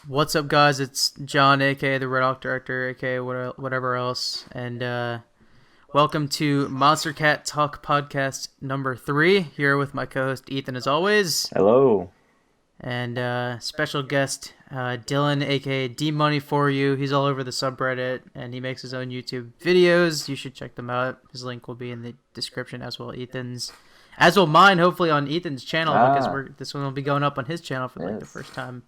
What's up, guys? It's John, aka the Redhawk director, aka whatever else, and welcome to Monstercat Talk Podcast number 3. Here with my co-host Ethan, as always. Hello. And special guest Dylan, aka DMoney4u. He's all over the subreddit, and he makes his own YouTube videos. You should check them out. His link will be in the description, as will Ethan's, as will mine. Hopefully on Ethan's channel, because this one will be going up on his channel for the first time.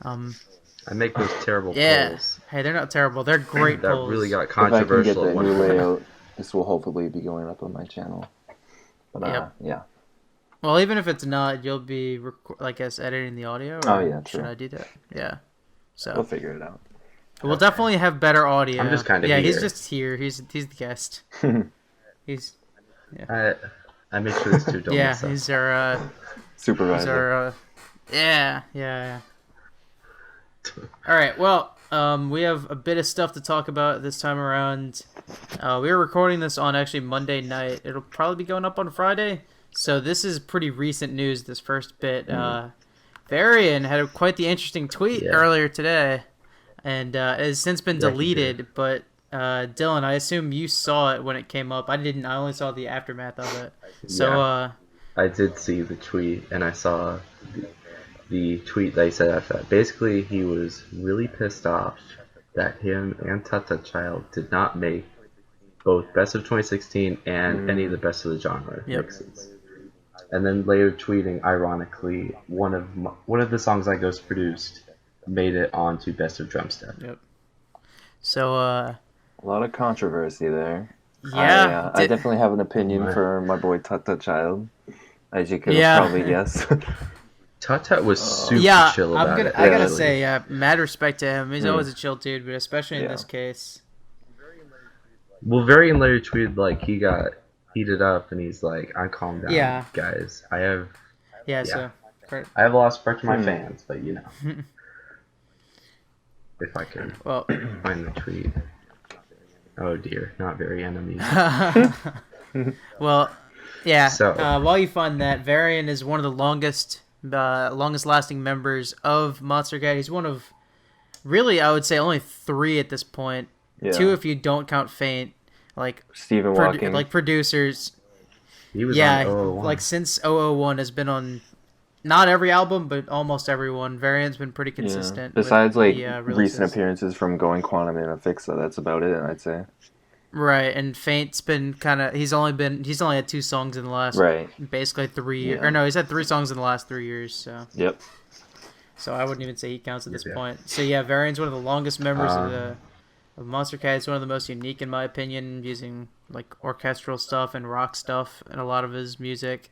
I make those terrible polls. Hey, they're not terrible. They're great that polls. really got controversial. If I can get the new layout, this will hopefully be going up on my channel. But yeah. Well, even if it's not, you'll be editing the audio. Oh yeah, true. Should I do that? Yeah. So we'll figure it out. We'll definitely have better audio. I'm just kind of he's just here. He's the guest. He's I make sure this dude don't mess up. He's our supervisor. Yeah. All right, well, we have a bit of stuff to talk about this time around. We were recording this on actually Monday night. It'll probably be going up on Friday. So this is pretty recent news, this first bit. Varien had quite the interesting tweet earlier today, and it has since been deleted. But Dylan, I assume you saw it when it came up. I didn't. I only saw the aftermath of it. So I did see the tweet, and I saw the tweet that he said after that. Basically, he was really pissed off that him and Tata Child did not make both Best of 2016 and any of the Best of the Genre mixes. And then later tweeting, ironically, one of the songs I Ghost produced made it onto Best of Drumstep. Yep. So a lot of controversy there. Yeah. I definitely have an opinion for my boy Tata Child, as you could probably guess. Tut was super chill about it. I gotta say, mad respect to him. He's always a chill dude, but especially in this case. Well, Varien later tweeted like he got heated up, and he's like, "I'm calm down, guys. I have I have lost respect to my fans, but you know, if I can find the tweet. Oh dear, not very enemies. Well, yeah. So while you find that, Varien is one of the longest lasting members of Monstercat. He's one of, really, I would say only 3 at this point. 2 if you don't count Faint, like Stephen Walking, like producers. He was on 001. Like since 001 has been on not every album, but almost every one. Variant's been pretty consistent. Besides like recent appearances from Going Quantum and Afixa, that's about it, I'd say. Right, and Faint's been kind of he's only had 2 songs in the last basically 3 years. Or no, he's had 3 songs in the last 3 years. So so I wouldn't even say he counts at this point. So yeah, Variant's one of the longest members of Monstercat. It's one of the most unique in my opinion, using like orchestral stuff and rock stuff in a lot of his music,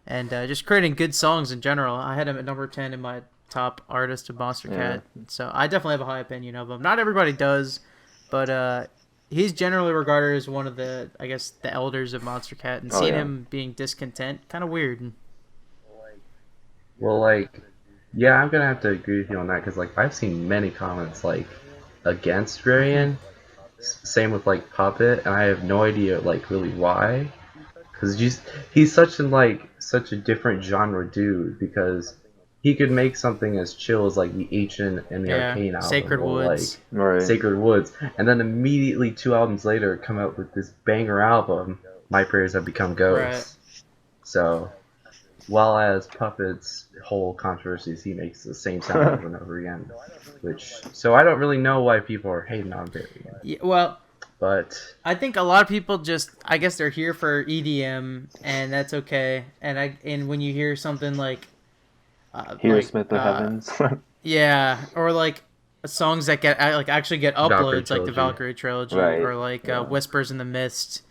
and just creating good songs in general. I had him at number 10 in my top artist of Monstercat. So I definitely have a high opinion of him. Not everybody does, but he's generally regarded as one of the, I guess, the elders of Monstercat, and seeing him being discontent, kind of weird. Well, like, yeah, I'm gonna have to agree with you on that, because like I've seen many comments like against Varien, same with like Puppet, and I have no idea like really why, because he's such a different genre dude, because he could make something as chill as like the Ancient and the Arcane album, Sacred Woods, like Sacred Woods, and then immediately 2 albums later come out with this banger album, My Prayers Have Become Ghosts. So, while as Puppet's whole controversies, he makes the same sound over and over again, so I don't really know why people are hating on Varien. Yeah, well, but I think a lot of people just, I guess they're here for EDM, and that's okay. And when you hear something like Smith of Heavens. or like songs that get actually get uploads, like the Valkyrie Trilogy, or like Whispers in the Mist,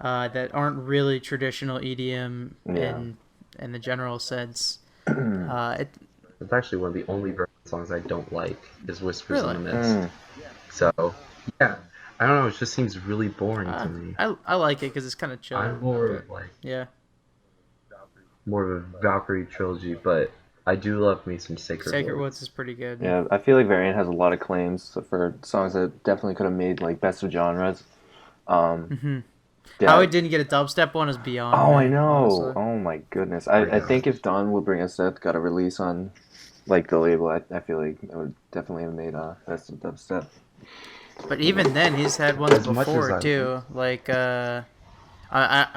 that aren't really traditional EDM in the general sense. It's actually one of the only Varien songs I don't like is Whispers in the Mist. So yeah, I don't know. It just seems really boring to me. I like it because it's kind of chill. I'm more of a Valkyrie Trilogy, but I do love me some Sacred Woods is pretty good. Yeah, I feel like Varien has a lot of claims for songs that definitely could have made like Best of Genres. How he didn't get a dubstep one is beyond. Oh, I know. Honestly. Oh my goodness. I think if Dawn Will Bring Us Death got a release on like the label, I feel like I would definitely have made Best of Dubstep. But even then, he's had ones before too. Like, I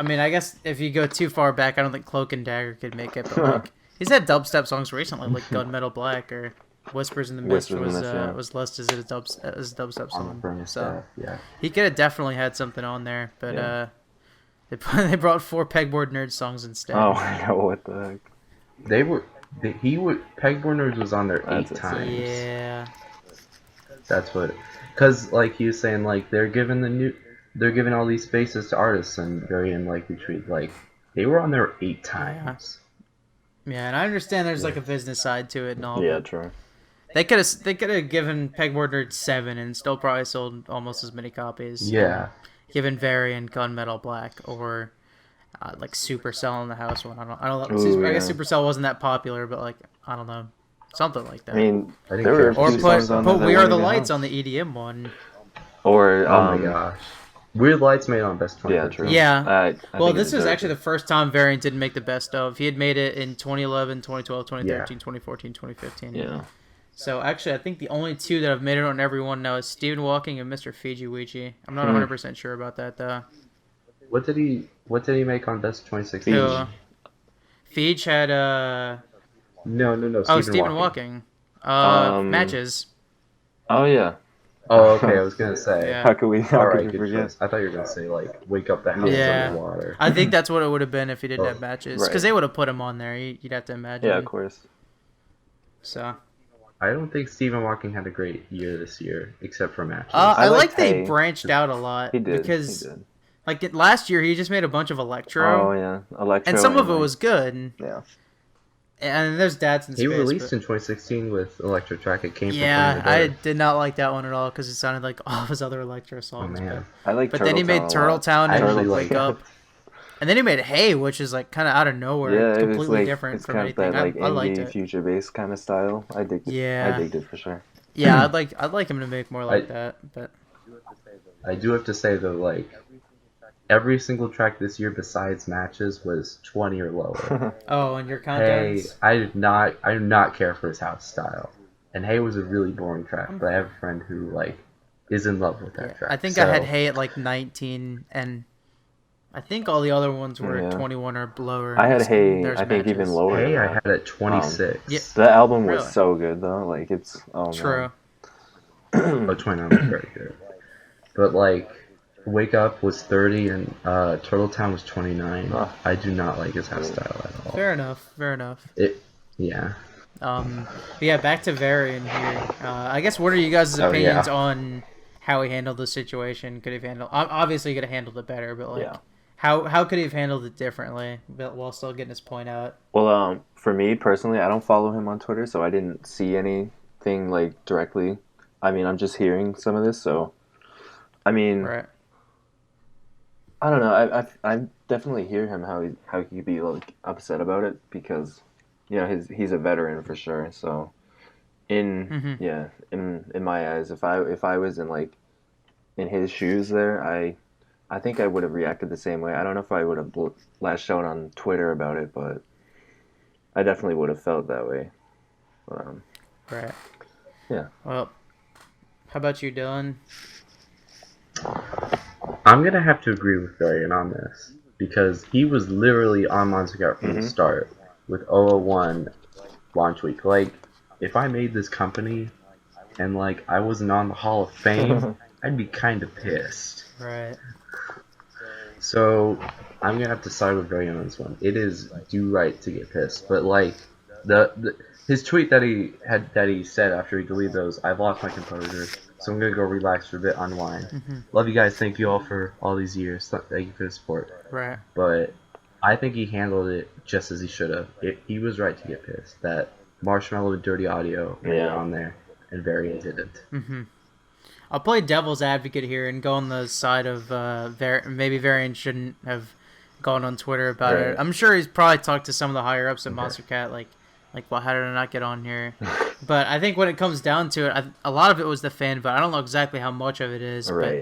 mean, I guess if you go too far back, I don't think Cloak and Dagger could make it. But like, he's had dubstep songs recently, like Gunmetal Black or Whispers in the Mist was listed as a dubstep song. So yeah, he could have definitely had something on there. But they brought 4 Pegboard Nerds songs instead. Oh, I know, what the heck. Pegboard Nerds was on there 8 times. Yeah. That's what, because like he was saying, like they're giving all these spaces to artists, and Varien like retweet, like they were on there 8 times. Yeah, and I understand there's like a business side to it and all. Yeah, true. They could have given Pegboard Nerds 7 and still probably sold almost as many copies. Yeah. Given Varian Gunmetal Black or like Supercell in the house one. I don't know. Ooh, I guess Supercell wasn't that popular, but like I don't know, something like that. I mean, there were put We Are the Lights on the EDM one. Or oh my gosh, Weird Lights made on Best 20. Yeah, true. Yeah. Well, this was actually the first time Varian didn't make the best of. He had made it in 2011, 2012, 2013, 2014, 2015. Yeah. So actually, I think the only 2 that have made it on every one now is Stephen Walking and Mr. Fiji Ouija. I'm not 100% sure about that though. What did he make on Best 2016? Fiji had No. Stephen Walking. Matches. Oh yeah. Oh, okay. I was gonna say. Yeah. How could you forget? Choice. I thought you were gonna say like Wake Up the House in the Water. I think that's what it would have been if he didn't have Matches, because they would have put him on there. You'd have to imagine. Yeah, of course. So. I don't think Stephen Walking had a great year this year, except for Matches. I like they branched out a lot. He did. Because like last year, he just made a bunch of electro. Oh yeah, electro. And some of it was good. Yeah. And there's Dads in Space. He released in 2016 with Electro Track. It came from I did not like that one at all because it sounded like all of his other electro songs. Oh man, but then he made Turtle Town and Wake Up. And then he made Hey, which is like kind of out of nowhere, completely different from anything. That, I liked it. Future bass kind of style. I digged it for sure. Yeah, I'd like him to make more like that. But I do have to say though, like every single track this year besides Matches was 20 or lower. Oh, and your countdowns? Hey, I do not care for his house style. And Hey was a really boring track, but I have a friend who like is in love with that track. I think I had Hey at like 19, and I think all the other ones were at 21 or lower. I had Hey, I think even lower. Hey, I had at 26. The album was so good though. Like it's true. Oh, 29 was very good. But like Wake Up was 30 and Turtle Town was 29. I do not like his house style at all. Fair enough. Yeah. Back to Varian here. I guess what are you guys' opinions on how he handled the situation? Could he have handled? Obviously, he could have handled it better, but like, how could he have handled it differently, but while still getting his point out? Well, for me personally, I don't follow him on Twitter, so I didn't see anything like directly. I mean, I'm just hearing some of this, so I mean, right. I don't know. I definitely hear him how he could be like upset about it because, you know, he's a veteran for sure. So, in my eyes, if I was in his shoes there, I think I would have reacted the same way. I don't know if I would have lashed out on Twitter about it, but I definitely would have felt that way. Right. Yeah. Well, how about you, Dylan? I'm going to have to agree with Varien on this because he was literally on Monstercat from the start with 001 launch week. Like, if I made this company and, like, I wasn't on the Hall of Fame, I'd be kind of pissed. Right. So, I'm going to have to side with Varien on this one. It is due right to get pissed. But, like, his tweet that he said after he deleted those, I've lost my composure. So I'm going to go relax for a bit, unwind. Love you guys. Thank you all for all these years. Thank you for the support. Right. But I think he handled it just as he should have. He was right to get pissed. That Marshmallow and Dirty Audio were on there, and Varian didn't. I'll play devil's advocate here and go on the side of maybe Varian shouldn't have gone on Twitter about it. I'm sure he's probably talked to some of the higher-ups at Monstercat, like, well, how did I not get on here? But I think when it comes down to it, a lot of it was the fan vote. I don't know exactly how much of it is, but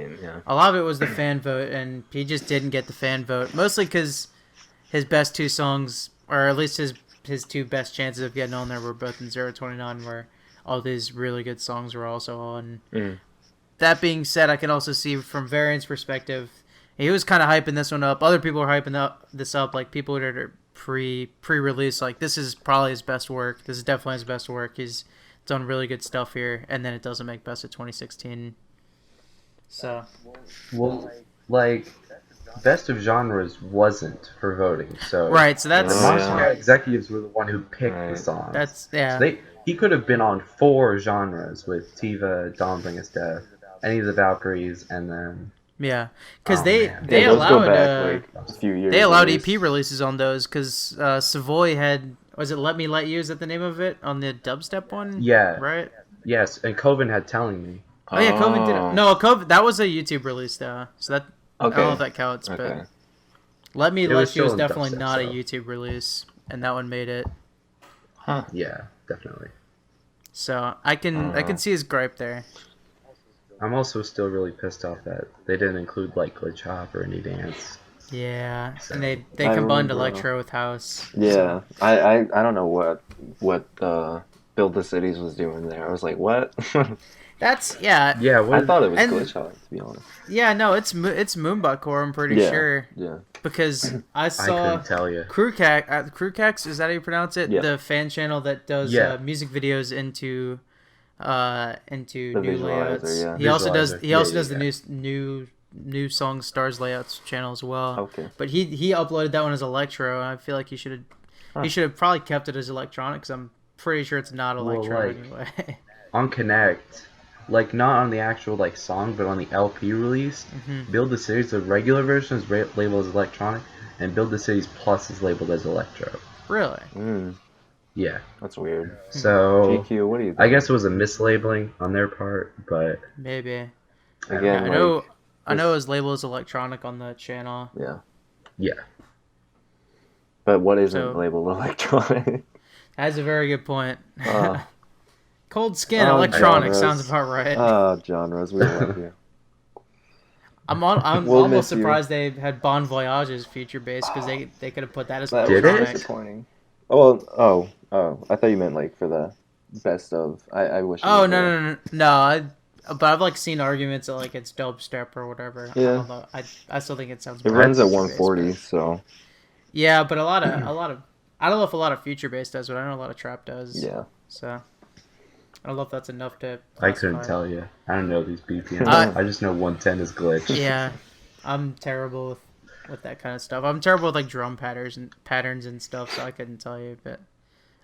a lot of it was the fan vote, and he just didn't get the fan vote. Mostly because his best 2 songs, or at least his his two best chances of getting on there were both in 029, where all these really good songs were also on. That being said, I can also see from Varien's perspective, he was kind of hyping this one up. Other people are hyping this up, like people that are pre-release, like this is probably his best work. This is definitely his best work. He's done really good stuff here, and then it doesn't make best of 2016. So, well, like best of genres wasn't for voting, so right. So that's the Monstercat executives were the one who picked the songs. That's yeah. So he could have been on 4 genres with Tiva, Dawn Bring Us Death, any of the Valkyries, and then. Yeah, because they allowed back, like, a few years they allowed EP releases on those because Savoy had, was it Let Me Let You, is that the name of it, on the dubstep one? Yeah. Right? Yes, and Coven had Telling Me. Oh yeah, Coven did it. No, Coven, that was a YouTube release though, so that I don't know if that counts, but Let Me Let You is definitely not a YouTube release, and that one made it. Huh. Yeah, definitely. So I can see his gripe there. I'm also still really pissed off that they didn't include like Glitch Hop or Any Dance. Yeah, so, and they combined electro with house. Yeah, so. I don't know what Build the Cities was doing there. I was like, what? That's yeah. Yeah, I thought it was Glitch Hop, to be honest. Yeah, no, it's Moonbutt Core. I'm pretty sure. Yeah. Because I saw. I couldn't tell you. Crewcax, is that how you pronounce it? Yeah. The fan channel that does music videos into new layouts. Yeah. He also does the new song stars layouts channel as well. Okay. But he uploaded that one as electro. I feel like he should have probably kept it as electronic because I'm pretty sure it's not electro anyway. On Connect, like not on the actual like song, but on the LP release, Build the Cities, the regular version is labeled as electronic, and Build the Cities Plus is labeled as electro. Really? Yeah. That's weird. So, GQ, what do you think? I guess it was a mislabeling on their part, but... Maybe. Again, I know his label is electronic on the channel. Yeah. Yeah. But what isn't labeled electronic? That's a very good point. Cold Skin, electronic, sounds about right. Genres, we love you. I'm almost surprised they had Bon Voyage's feature bass because they could have put that as electronic. Disappointing. Oh, I thought you meant like for the best of. I wish. Oh no. But I've like seen arguments that like it's dubstep or whatever. Yeah. I still think it sounds. It runs at 140, so. Yeah, but a lot of I don't know if a lot of future bass does, but I know a lot of trap does. Yeah. So. I don't know if that's enough to. I couldn't tell you. I don't know these BPMs. I just know 110 is glitch. Yeah, I'm terrible with that kind of stuff. I'm terrible with like drum patterns and stuff, so I couldn't tell you. But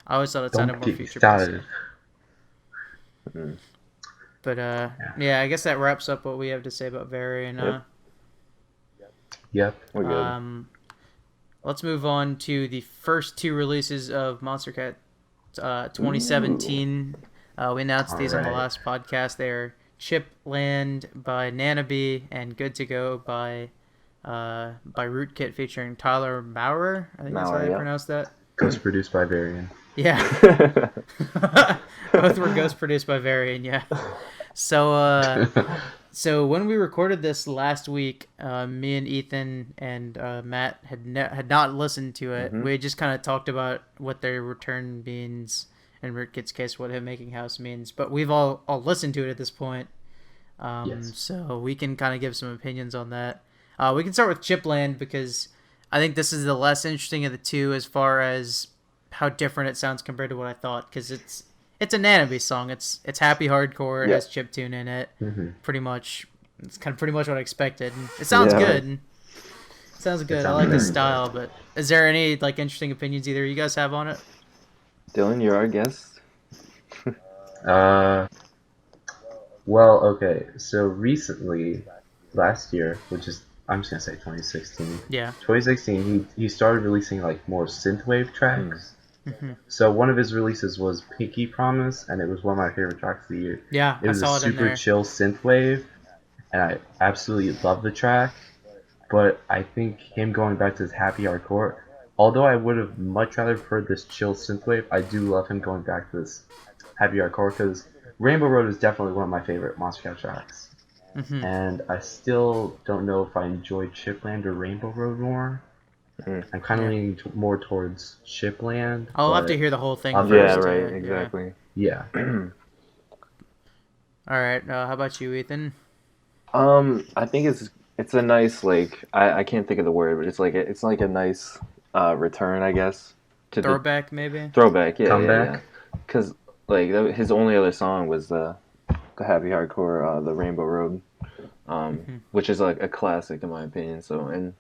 I always thought it sounded more future based. But yeah, I guess that wraps up what we have to say about Varien. Yep. We're good. Let's move on to the first 2 releases of Monstercat 2017. We announced these on the last podcast. They're Chipland by Nanabe and Good to Go by Rootkit featuring Tyler Maurer. I think that's how they pronounce that. Ghost produced by Varien. Yeah. Both were ghost produced by Varien, yeah. So when we recorded this last week, me and Ethan and Matt had not listened to it. We just kind of talked about what their return means. In Rootkit's case, what him making house means, but we've all listened to it at this point, so we can kind of give some opinions on that. We can start with Chipland because I think this is the less interesting of the 2 as far as how different it sounds compared to what I thought. Because it's a Nanabe song. It's happy hardcore. It has chiptune in it. Pretty much, it's kind of pretty much what I expected. It sounds good. It sounds good. I like the style. But is there any like interesting opinions either you guys have on it? Dylan, you're our guest. Well, okay. So recently, last year, which is, I'm just gonna say 2016. Yeah. 2016, he started releasing like more synthwave tracks. So one of his releases was Pinky Promise, and it was one of my favorite tracks of the year. Yeah, it was a super chill synthwave, and I absolutely love the track. But I think him going back to his happy hardcore. Although I would have much rather preferred this chill synthwave, I do love him going back to this happy hardcore because Rainbow Road is definitely one of my favorite Monstercat tracks. And I still don't know if I enjoyed Chipland or Rainbow Road more. I'm kind of leaning more towards Shipland. I'll have to hear the whole thing first. Yeah, right, exactly. Yeah. All right, how about you, Ethan? I think it's a nice, like, I can't think of the word, but it's like a nice return, I guess. To throwback, maybe? Throwback, yeah. Comeback? Because, like, his only other song was the Happy Hardcore, the Rainbow Road, which is, like, a classic, in my opinion. So, and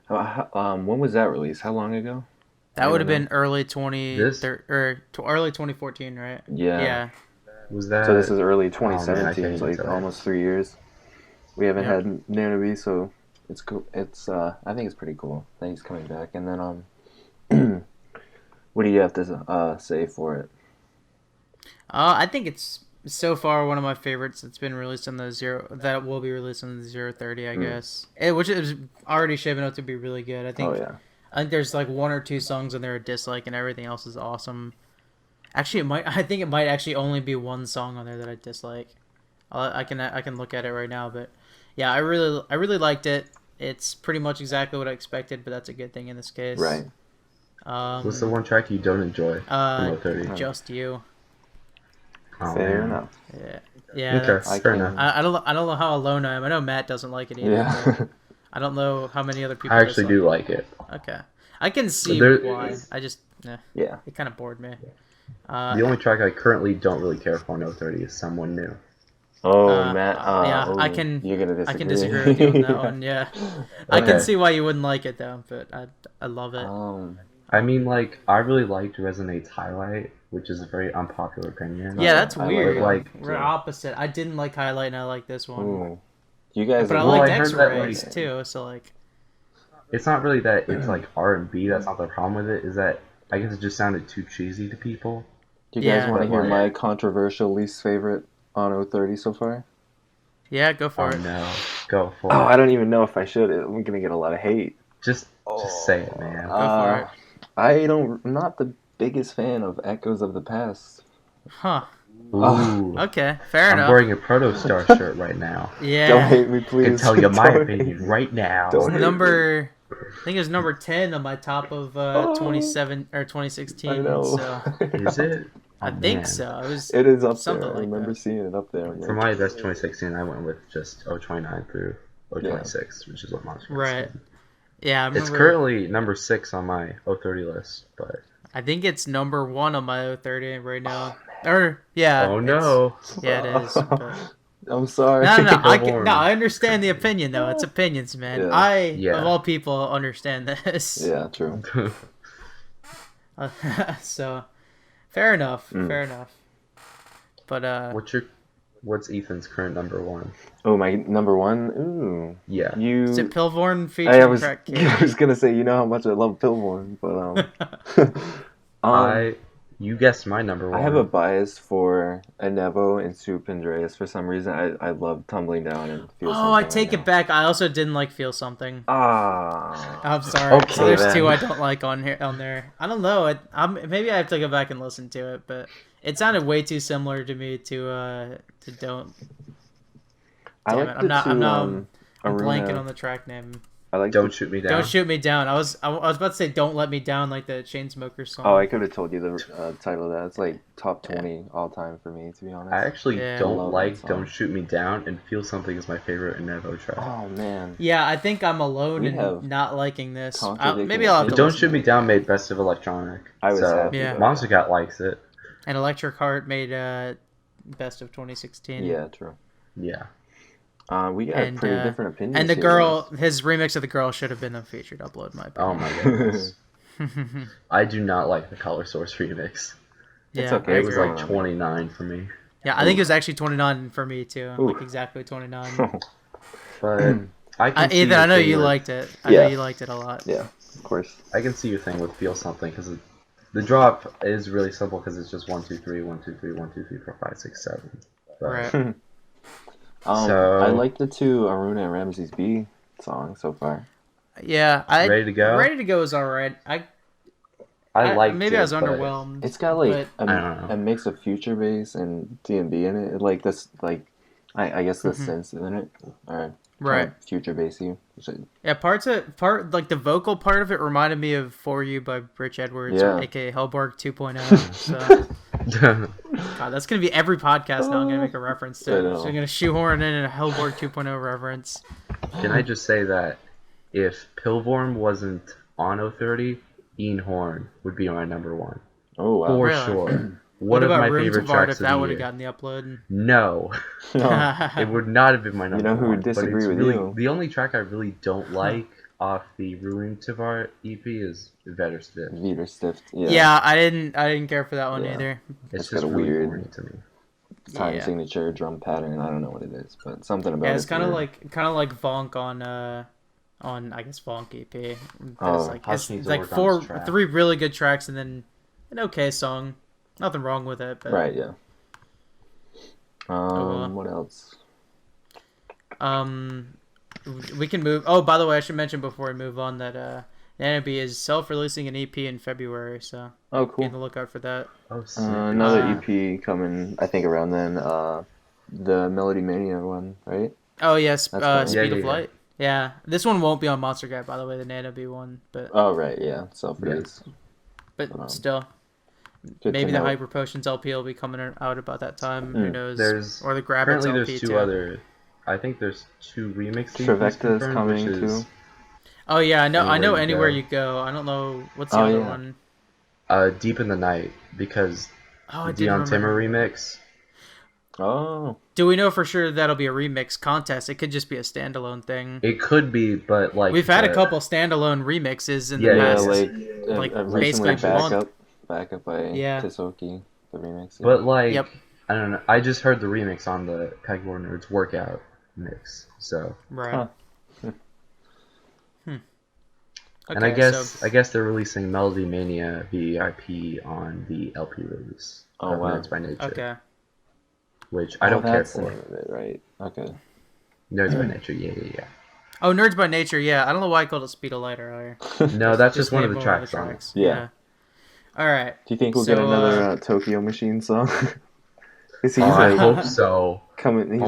when was that released? How long ago? That would have been early 2014, right? Yeah. Was that? So this is early 2017. It's like almost 3 years. We haven't had Nana, so it's cool. It's I think it's pretty cool that he's coming back. And then what do you have to say for it? I think it's so far one of my favorites. It's been released on the that will be released on the 030, I guess. Which is already shaping up to be really good. I think. I think there's like 1 or 2 songs in there I dislike, and everything else is awesome. Actually, I think it might actually only be 1 song on there that I dislike. I can look at it right now, but yeah, I really liked it. It's pretty much exactly what I expected, but that's a good thing in this case. Right. What's the one track you don't enjoy? Just You. Oh, fair enough. Yeah. Okay, fair enough. I don't know how alone I am. I know Matt doesn't like it either. Yeah. I don't know how many other people. I actually do like it. Okay, I can see why. I just it kind of bored me. The only track I currently don't really care for on 030 is Someone New. Oh, Matt. I can. You're gonna disagree. I can disagree with you on that one. Yeah, I can see why you wouldn't like it though, but I love it. I mean, like, I really liked Resonate's Highlight, which is a very unpopular opinion. Yeah, that's weird. We're opposite. I didn't like Highlight, and I like this one. Ooh. You guys, but I liked X-Rays too. So like, it's not really that it's like R&B. That's not the problem with it. Is that I guess it just sounded too cheesy to people. Do you guys want to hear my controversial least favorite on 030 so far? Yeah, go for it. No, go for it. I don't even know if I should. I'm gonna get a lot of hate. Just say it, man. Go for it. I'm not the biggest fan of Echoes of the Past. Huh. Ooh. Okay, fair enough. I'm wearing a Protostar shirt right now. Yeah. Don't hate me, please. I can tell you my opinion right now. I think it's number 10 on my top of 2016. I know. So. Is it? I think so. It is up there. Like I remember seeing it up there. For my best 2016, I went with just 029 through 026, which is what Monstercat Right. Yeah, I remember. It's currently number 6 on my 030 list, but I think it's number 1 on my 030 right now. Oh no. Yeah, it is. But... I'm sorry. No. I understand the opinion though. It's opinions, man. Yeah. Of all people, understand this. Yeah, true. So, fair enough. Fair enough. But what's Ethan's current number 1? Oh, my number 1? Ooh. Yeah. Is it Pillvorn featuring Crack King? I was gonna say, you know how much I love Pillvorn, but you guessed my number 1. I have a bias for Anevo and Soup Andreas for some reason. I love Tumbling Down and Feel Something. I take it back. I also didn't like Feel Something. I'm sorry. Okay, so there's 2 I don't like on there. I don't know. Maybe I have to go back and listen to it, but it sounded way too similar to me to Don't. I'm blanking on the track name. I like Don't Shoot Me Down. Don't Shoot Me Down. I was about to say Don't Let Me Down, like the Chainsmokers song. Oh, I could have told you the title of that. It's like top 20 all time for me, to be honest. I actually don't like Don't Shoot Me Down, and Feel Something is my favorite Anevo track. Oh, man. Yeah, I think I'm alone in not liking this. Maybe I'll have to Don't Shoot Me Down made Best of Electronic. I was happy. Yeah. Monstercat likes it. And Electric Heart made Best of 2016. Yeah, true. Yeah. We got pretty different opinions. And the girl, his remix of The Girl should have been a featured upload, in my opinion. Oh my goodness. I do not like the Color Source remix. Yeah, it's okay. It was like 29 for me. Yeah, I think it was actually 29 for me too. Like exactly 29. But Ethan, I know you liked it. I know you liked it a lot. Yeah, of course. I can see your thing with Feel Something because the drop is really simple because it's just 1 2 3 1 2 3 1 2 3 4 5 6 7. But, right. I like the 2 Aruna and Ramses B songs so far. Yeah, Ready to Go. Ready to Go is alright. I liked maybe it, I was underwhelmed. It's got like a mix of future bass and D&B in it. Like this, like I guess the synths in it are right, future bassy. Yeah, like the vocal part of it reminded me of "For You" by Rich Edwards, aka Hellborg 2.0. So, God, that's gonna be every podcast now. I'm gonna make a reference to. So I'm gonna shoehorn in a Hellborg 2.0 reference. Can I just say that if Pilvorm wasn't on 030, Ian Horn would be my number one. Oh wow, for sure. What about my favorite tracks if that would have gotten the upload? No. It would not have been my number one. You know who would disagree with you? The only track I really don't like off the Ruin Tavar EP is Widerstift. Yeah, I didn't care for that one either. It's just really weird to me. Time signature drum pattern. I don't know what it is, but something about it. It's kind of like Vonk on I guess Vonk EP. It's like three really good tracks and then an okay song. Nothing wrong with it, but right, yeah. What else? We can move. Oh, by the way, I should mention before we move on that Nanabe is self-releasing an EP in February, so cool. Be on the lookout for that. Another EP coming, I think, around then. The Melody Mania one, right? Oh yes, Speed of Light. Yeah, this one won't be on Monstercat, by the way, the Nanabe one, but. Oh right, yeah, self-release. But still. Maybe the Hyper Potions LP will be coming out about that time. Who knows? Or the Grabbits LP there's two other. I think there's 2 remixes. Trevecta's coming too. Oh yeah, I know. Anywhere You Go. I don't know what's the other one. Deep in the Night, because the Dion Timmer remix. Oh. Do we know for sure that'll be a remix contest? It could just be a standalone thing. It could be, but like we've had a couple standalone remixes in the past. like basically backup by Tisoki, the remix. But I don't know. I just heard the remix on the Pegboard Nerds workout mix, so right. Okay, and I guess they're releasing Melody Mania VIP on the LP release. Oh wow! Nerds by Nature. Okay. Which I don't care for. Right. Okay. Nerds by Nature. Yeah. Oh, Nerds by Nature. Yeah, I don't know why I called it Speed of Light earlier. No, that's just one of the tracks on it. Yeah. All right. Do you think we'll get another Tokyo Machine song? I hope so. Coming these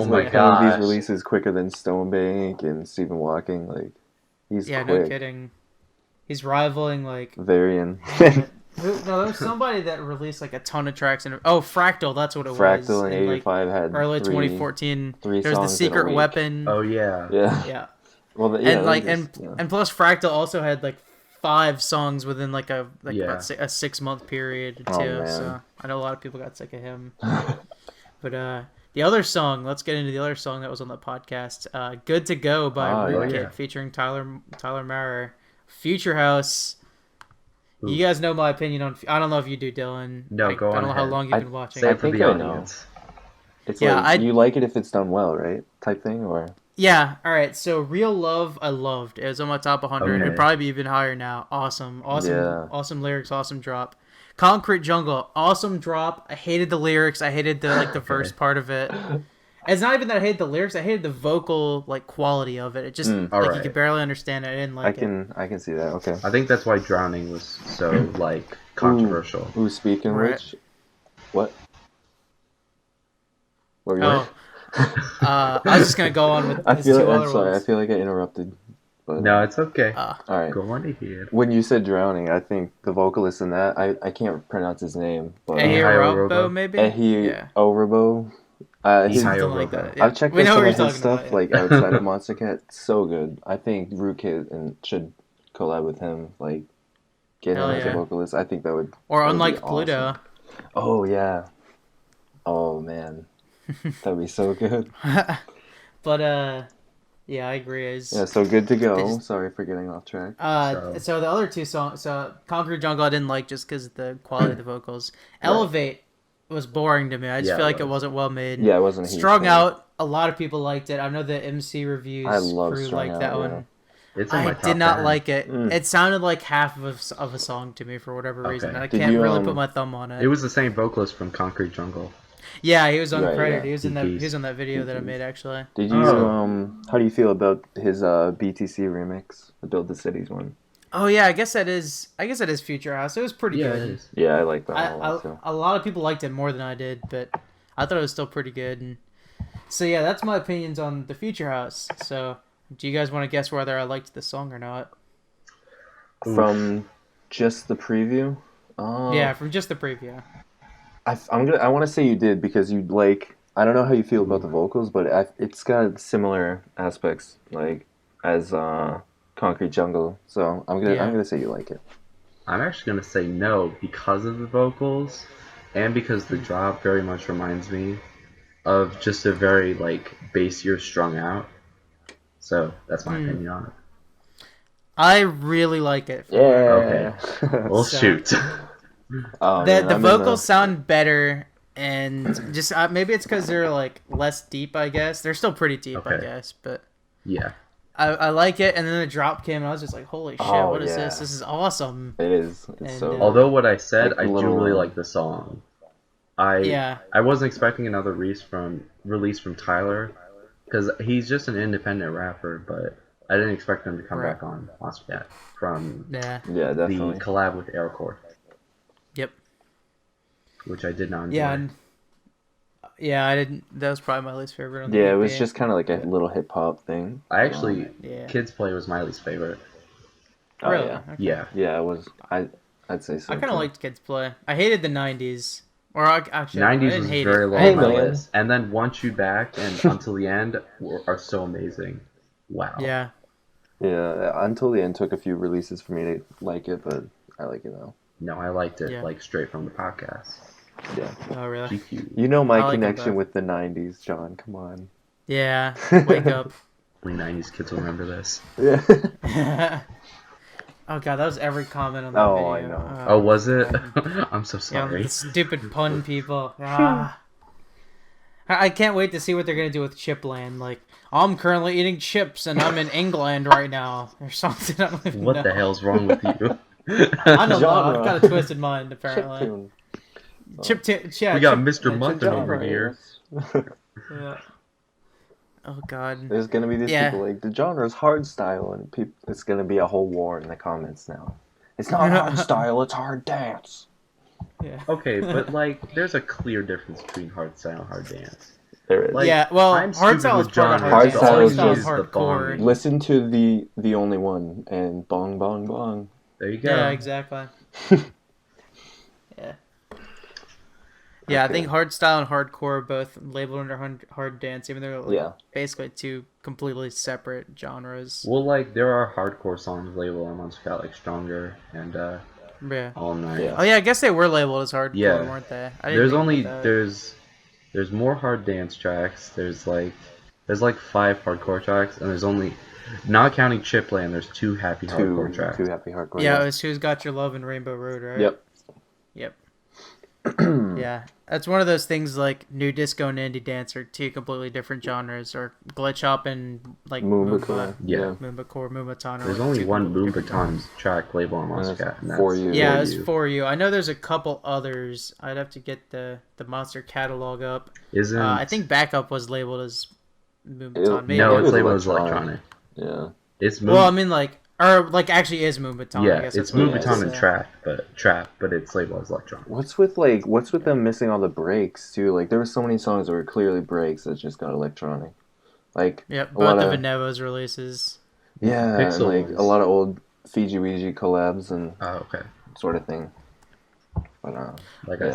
releases quicker than Stonebank and Stephen Walking. Like, he's quick. No kidding. He's rivaling Varian. No, there was somebody that released a ton of tracks Fractal. That's what it was. Fractal in 85 had early 2014. There's the Secret Weapon. Oh yeah. Yeah. Well, and plus Fractal also had 5 songs within about a 6-month period too. So I know a lot of people got sick of him. But the other song, let's get into the other song that was on the podcast. "Good to Go" by Rootkit featuring Tyler Marer. Future House. Ooh. You guys know my opinion on. I don't know if you do, Dylan. No, go on. I don't know how long you've been watching. I think I know. It's you like it if it's done well, right? Type thing, or. Yeah. All right. So "Real Love," I loved. It was on my top 100. Okay. It'd probably be even higher now. Awesome lyrics, awesome drop. "Concrete Jungle," awesome drop. I hated the lyrics. I hated the first part of it. It's not even that I hated the lyrics. I hated the vocal quality of it. It just you could barely understand it. I didn't like it. I can see that. Okay. I think that's why "Drowning" was so controversial. Speaking which, what? What were you? I was just gonna go on with. I'm sorry. I feel like I interrupted. But, no, it's okay. All right. Go on ahead. When you said "Drowning," I think the vocalist in that I can't pronounce his name, but Ehi maybe. Orobo. Something like that. Yeah. I've checked out some of his stuff outside of Monstercat. So good. I think Rootkit should collab with him. Get him as a vocalist. I think that would. Or Unlike Pluto. Awesome. Oh yeah. Oh man, that'd be so good. But yeah, I agree. So "Good to Go." Sorry for getting off track. So the other 2 songs, "Concrete Jungle" I didn't like just because of the quality of the vocals. "Elevate" was boring to me. I just feel like it wasn't well made. Yeah, it wasn't. Strung Out, a lot of people liked it. I know the MC reviews crew liked that one. I did not like it. It sounded like half of a song to me for whatever reason. And I can't really put my thumb on it. It was the same vocalist from Concrete Jungle. Yeah, he was uncredited. He was in that. He was on that video that I made actually. Did you? How do you feel about his BTC remix, the Build the Cities one? Oh yeah, I guess that is Future House. It was pretty good. It is. Yeah, I like that one too. A lot of people liked it more than I did, but I thought it was still pretty good. And So yeah, that's my opinions on the Future House. So do you guys want to guess whether I liked the song or not? From just the preview? Yeah, from just the preview. I want to say you did because you like. I don't know how you feel about the vocals, but it's got similar aspects like as Concrete Jungle. So I'm gonna say you like it. I'm actually gonna say no because of the vocals, and because the drop very much reminds me of just a very like bassier strung out. So that's my opinion on it. I really like it. Yeah. Okay. Well, shoot. The vocals sound better, and just maybe it's because they're like less deep. I guess they're still pretty deep. I guess, but yeah. I like it, and then the drop came, and I was just like, "Holy shit! What is this? This is awesome!" It is. Although what I said, I do really like the song. I wasn't expecting another release from Tyler, because he's just an independent rapper, but I didn't expect him to come back on Monstercat from definitely. the collab with Aircore. Yep. Which I did not enjoy. Yeah, I didn't. That was probably my least favorite. On the it was just kind of like a little hip hop thing. I actually, Kids Play was my least favorite. Oh, really? Okay. Yeah. Yeah, it was. I'd say so. I kind of liked Kids Play. I hated the 90s. Or actually, 90s was very low on my list. And then Want You Back and Until the End are so amazing. Wow. Yeah. Yeah, Until the End took a few releases for me to like it, but I like it now. No, I liked it like straight from the podcast. Yeah. Oh, really? GQ. You know my connection with the 90s, John. Come on. Yeah. Wake up. Only 90s kids will remember this. Yeah. Oh, God, that was every comment on the video. Oh, I know. Oh, was it? I'm so sorry. Yeah, stupid pun people. I can't wait to see what they're going to do with Chipland. Like, I'm currently eating chips and I'm in England right now. Or something. I don't even know. What the hell's wrong with you? I don't know. I've got a twisted mind, apparently. Chiptune. We got Mr. Munton over here. Yeah. Oh, God. There's going to be these people like, the genre is hardstyle, and it's going to be a whole war in the comments now. It's not hardstyle, it's hard dance. Yeah. Okay, but like, there's a clear difference between hardstyle and hard dance. There is. Like, hardstyle is part of hard dance. Hardstyle is just hardcore. Listen to the only one and bong bong bong. There you go. Yeah, exactly. Yeah. Yeah, I think hardstyle and hardcore are both labeled under hard dance, even though they're basically two completely separate genres. Well, like, there are hardcore songs labeled on Monstercat, like Stronger and All Night. Yeah. Oh yeah, I guess they were labeled as hardcore, weren't they? There's more hard dance tracks. There's like 5 hardcore tracks, and there's only, not counting Chipland, there's 2 hardcore tracks. 2 happy hardcore. Yeah, it was Who's Got Your Love and Rainbow Road, right? Yep. Yeah, that's one of those things like New Disco and Indie Dance are 2 completely different genres, or Glitch Hop and like Moombacore. Moombacore, Moombahton. There's only one Moombahton track label on Monstercat, and that's 4U. Yeah, it's 4U. I know there's a couple others. I'd have to get the Monster catalog up. I think Backup was labeled as Moombahton. No, it's labeled as electronic. Yeah. Well, I mean like. Or like actually is Moombahton. Yeah, I guess it's Moombahton and trap, but it's labeled as electronic. What's with them missing all the breaks too? Like there were so many songs that were clearly breaks that just got electronic. Like both of Venevo's releases. Yeah, and like a lot of old Fiji Ouija collabs and sort of thing. But,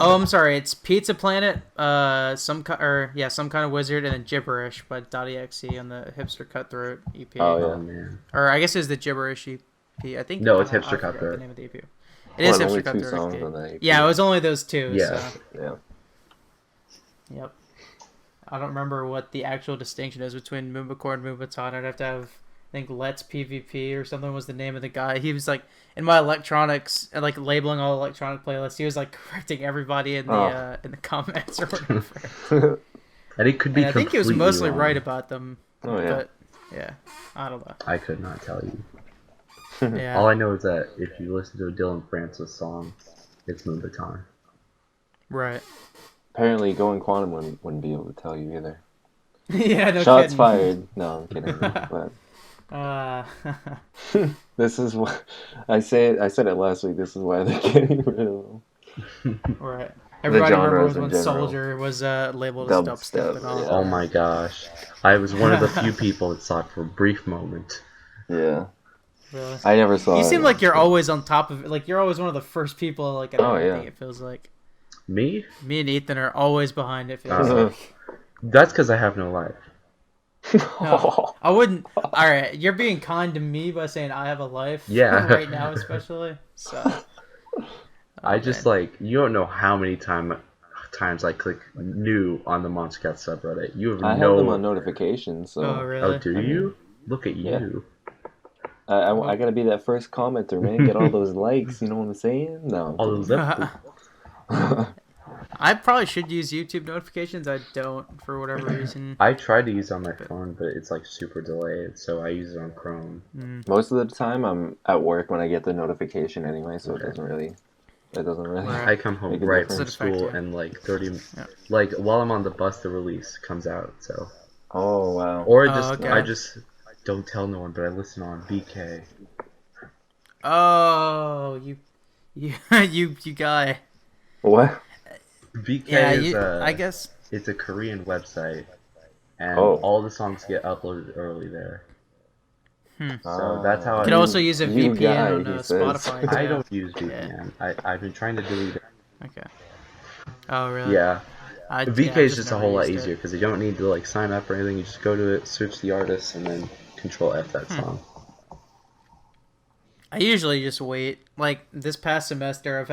I'm sorry. It's Pizza Planet, some kind of wizard, and then Gibberish by .exe on the Hipster Cutthroat EP. Oh yeah, man. Or I guess it's the Gibberish EP. I think. No, it's Hipster Cutthroat. The name of the EP. It is Hipster Cutthroat. Yeah, it was only those 2. Yeah. So. Yeah. Yep. I don't remember what the actual distinction is between Moombacore and Moombahton. I'd have to have. I think Let's PvP or something was the name of the guy. He was like in my electronics, like labeling all electronic playlists. He was like correcting everybody in the comments or whatever. And it could be. I think he was mostly wrong. Right about them. Oh yeah. But yeah, I don't know. I could not tell you. Yeah. All I know is that if you listen to a Dylan Francis song, it's Moombahton. Right. Apparently, Going Quantum wouldn't be able to tell you either. Yeah. No Shots kidding. fired. No, I'm kidding. But. This is what I said it last week. This is why they're getting rid of them. Right. Everybody remembers when Soldier was labeled as dubstep and all. Yeah. Oh my gosh. I was one of the few people that saw it for a brief moment. Yeah. Really? I never saw it. You seem like you're always on top of it. Like, you're always one of the first people, like, at everything, it feels like. Me? Me and Ethan are always behind it, feels like. That's because I have no life. No, I wouldn't. Alright, you're being kind to me by saying I have a life. Yeah. Right now, especially. So. I just, like, you don't know how many times I click new on the Monstercat subreddit. You have I have them on notifications. So. Oh, really? Oh, do you? Look at you. I gotta be that first commenter, man. Get all those likes, you know what I'm saying? No. All those I probably should use YouTube notifications. I don't, for whatever reason. I tried to use it on my phone, but it's like super delayed, so I use it on Chrome. Most of the time, I'm at work when I get the notification anyway, so it doesn't really. I come home right from school and like 30, like while I'm on the bus, the release comes out. So. Oh wow. Or I just don't tell no one, but I listen on BK. Oh, you guy. What? BK is I guess it's a Korean website, and all the songs get uploaded early there. So that's how you can also use a VPN on Spotify. I don't use VPN. I've been trying to delete it. Okay. Oh really? Yeah. VK is just a whole lot easier because you don't need to like sign up or anything. You just go to it, search the artist, and then Control F that song. I usually just wait. Like this past semester, I've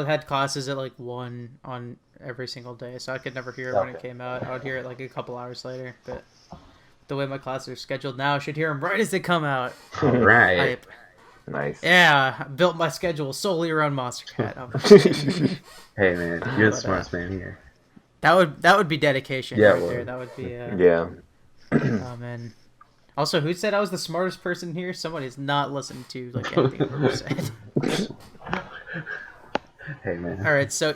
had classes at like 1 on every single day, so I could never hear it when it came out. I would hear it like a couple hours later, but the way my classes are scheduled now, I should hear them right as they come out. All right. Nice. Yeah, I built my schedule solely around Monstercat. Hey man, you're the smartest man here. That would be dedication right there. That would be yeah. Oh man. Also, who said I was the smartest person here? Somebody's not listened to like anything I've ever said. Hey man. All right, so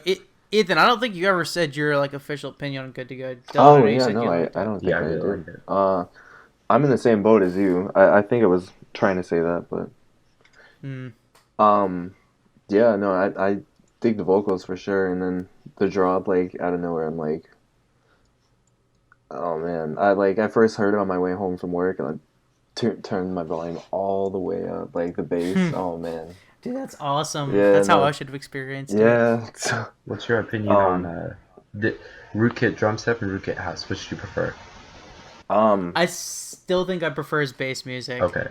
Ethan, I don't think you ever said your like official opinion on Good to Go. Oh yeah, no, I don't think I did. I'm in the same boat as you. I think I was trying to say that, but yeah, no, I dig the vocals for sure, and then the drop like out of nowhere, I'm like, oh man, I first heard it on my way home from work, and I turned my volume all the way up, like the bass. Oh man. Dude, that's awesome. Yeah, that's how I should have experienced it. Yeah. What's your opinion on the rootkit drum set and rootkit house? Which do you prefer? I still think I prefer his bass music. Okay.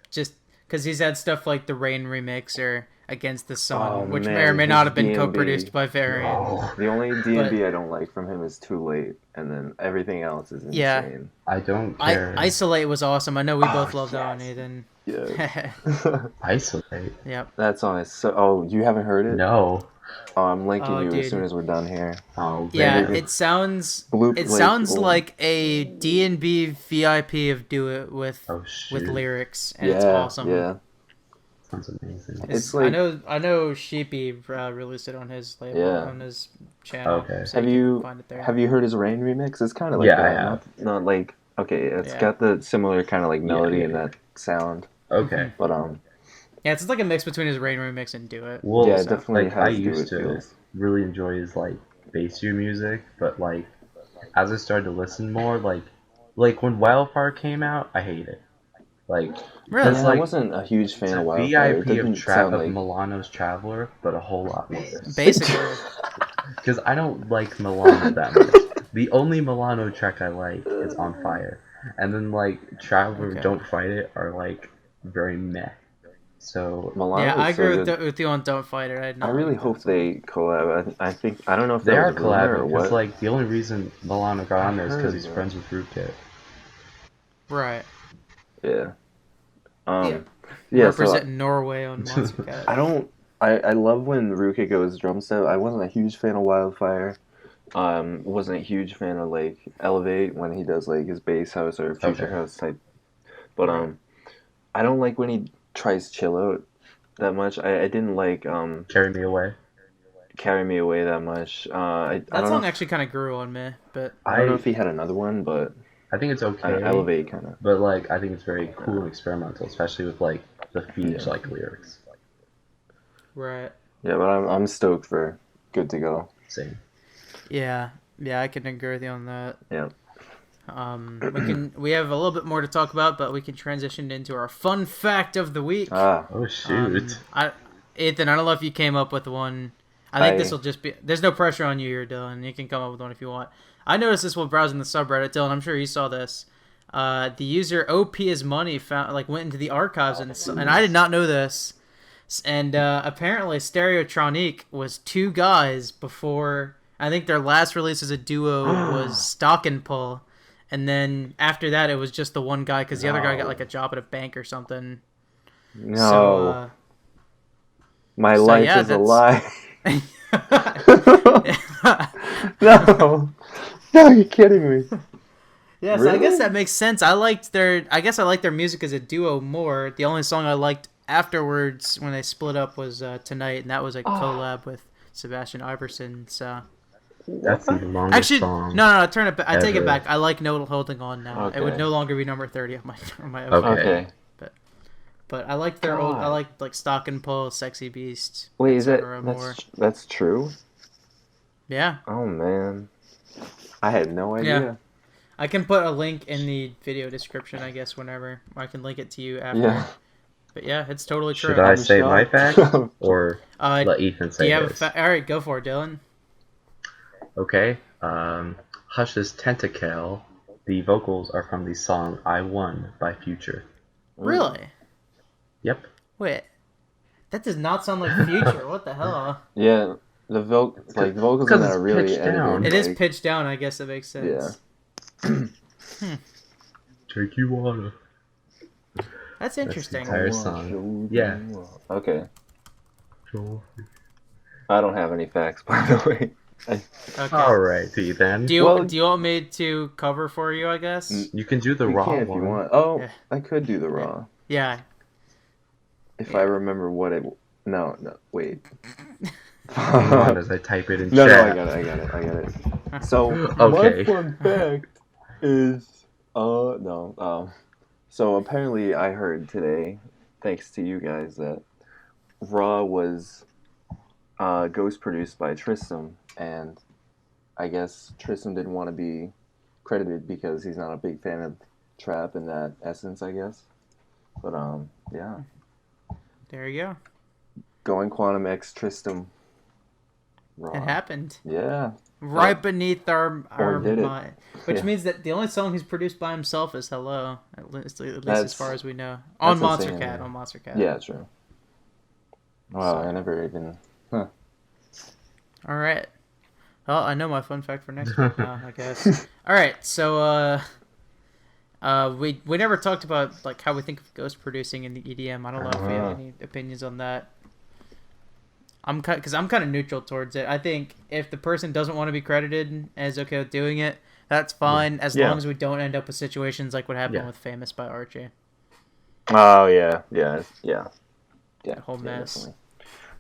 Just because he's had stuff like the Rain remix or Against the Sun, which may or may not have been co-produced by Varien. The only D&B I don't like from him is Too Late, and then everything else is insane. Yeah. I don't care. Isolate was awesome. I know we both loved that one, Ethan. Yeah. Isolate. Yep. That song is so. Oh, you haven't heard it? No. Oh, I'm linking you as soon as we're done here. Oh, yeah. It sounds. Sounds like a D&B VIP of Do It with lyrics, and it's awesome. Yeah. Sounds amazing. It's like, I know Sheepy released it on his label on his channel. Okay. So have you heard his Rain remix? It's kind of like I have. Not like it's got the similar kind of like melody and that sound. Okay. But yeah, it's like a mix between his Rain remix and Do It. Well, yeah, definitely. Like, I used to really enjoy his like bass-u music, but like as I started to listen more, like when Wildfire came out, I hate it. Like, really? I wasn't a huge fan of Wildfire. VIP of Milano's Traveler, but a whole lot more. Basically. Because I don't like Milano that much. The only Milano track I like is On Fire. And then, like, Traveler, Don't Fight It are, like, very meh. So, Milano I agree with you on Don't Fight It. I really hope they collab. I don't know if they are collabing. Because, like, the only reason Milano got on there is because he's friends with Rootkit. Right. Yeah. Representing Norway on Monstercat. I love when Rootkit goes drum set. I wasn't a huge fan of Wildfire. Wasn't a huge fan of like Elevate when he does like his bass house or future house type. But I don't like when he tries Chill Out that much. I didn't like Carry Me Away that much. That song actually kind of grew on me, but I don't know if he had another one, but I think it's okay. Elevate kind of. But like I think it's very cool and experimental, especially with like the Feige like lyrics. Right. Yeah, but I'm stoked for Good to Go. same. Yeah, I can agree with you on that. Yeah. We have a little bit more to talk about, but we can transition into our fun fact of the week. Oh shoot! Ethan, I don't know if you came up with one. I think this will just be. There's no pressure on you here, Dylan. You can come up with one if you want. I noticed this while browsing the subreddit, Dylan. I'm sure you saw this. The user OP is money went into the archives and I did not know this. And apparently, Stereotronique was two guys before. I think their last release as a duo was Stock and Pull. And then after that, it was just the one guy because the other guy got like a job at a bank or something. No. So, my life is a lie. No. No, you're kidding me. Yes, really? I guess that makes sense. I like their music as a duo more. The only song I liked afterwards when they split up was Tonight, and that was a collab with Sebastian Iverson. So that's the longest song. No, turn it back. I take it back. I like No Holding On now. Okay. It would no longer be number 30 on my okay. But I like their old. I like Stock and Pull, Sexy Beast. Wait, is that's true? Yeah. Oh man, I had no idea. Yeah. I can put a link in the video description, I guess, whenever. I can link it to you after. Yeah. But yeah, it's totally true. Should I say my fact or let Ethan say his? All right, go for it, Dylan. Okay. Hush's Tentacle. The vocals are from the song "I Won" by Future. Really? Yep. Wait, that does not sound like Future. What the hell? Yeah, the vocals in that are really edited. It is pitched down. I guess it makes sense. Yeah. Take you water. That's interesting. That's the entire song. Yeah. Okay. I don't have any facts, by the way. Okay. All right, then. Do you want me to cover for you? I guess you can do the raw one if you want. Oh, yeah. I could do the raw. Yeah. If I remember what it. No, wait. Hang on as I type it in chat. No, I got it. So my fun fact is so apparently I heard today, thanks to you guys, that Raw was ghost produced by Tristan, and I guess Tristan didn't want to be credited because he's not a big fan of trap in that essence, I guess. But yeah. There you go. Going Quantum X Tristan. Raw. It happened. Yeah. Right beneath our mind. Which means that the only song he's produced by himself is Hello. At least as far as we know. On Monstercat. Yeah, true. Wow, I never even... Huh. Alright. Well, I know my fun fact for next week now, I guess. Alright, so we never talked about like how we think of ghost producing in the EDM. I don't know if we have any opinions on that. Because I'm kind of neutral towards it. I think if the person doesn't want to be credited and is okay with doing it, that's fine, as long as we don't end up with situations like what happened with Famous by Archie. Oh, yeah. That whole mess.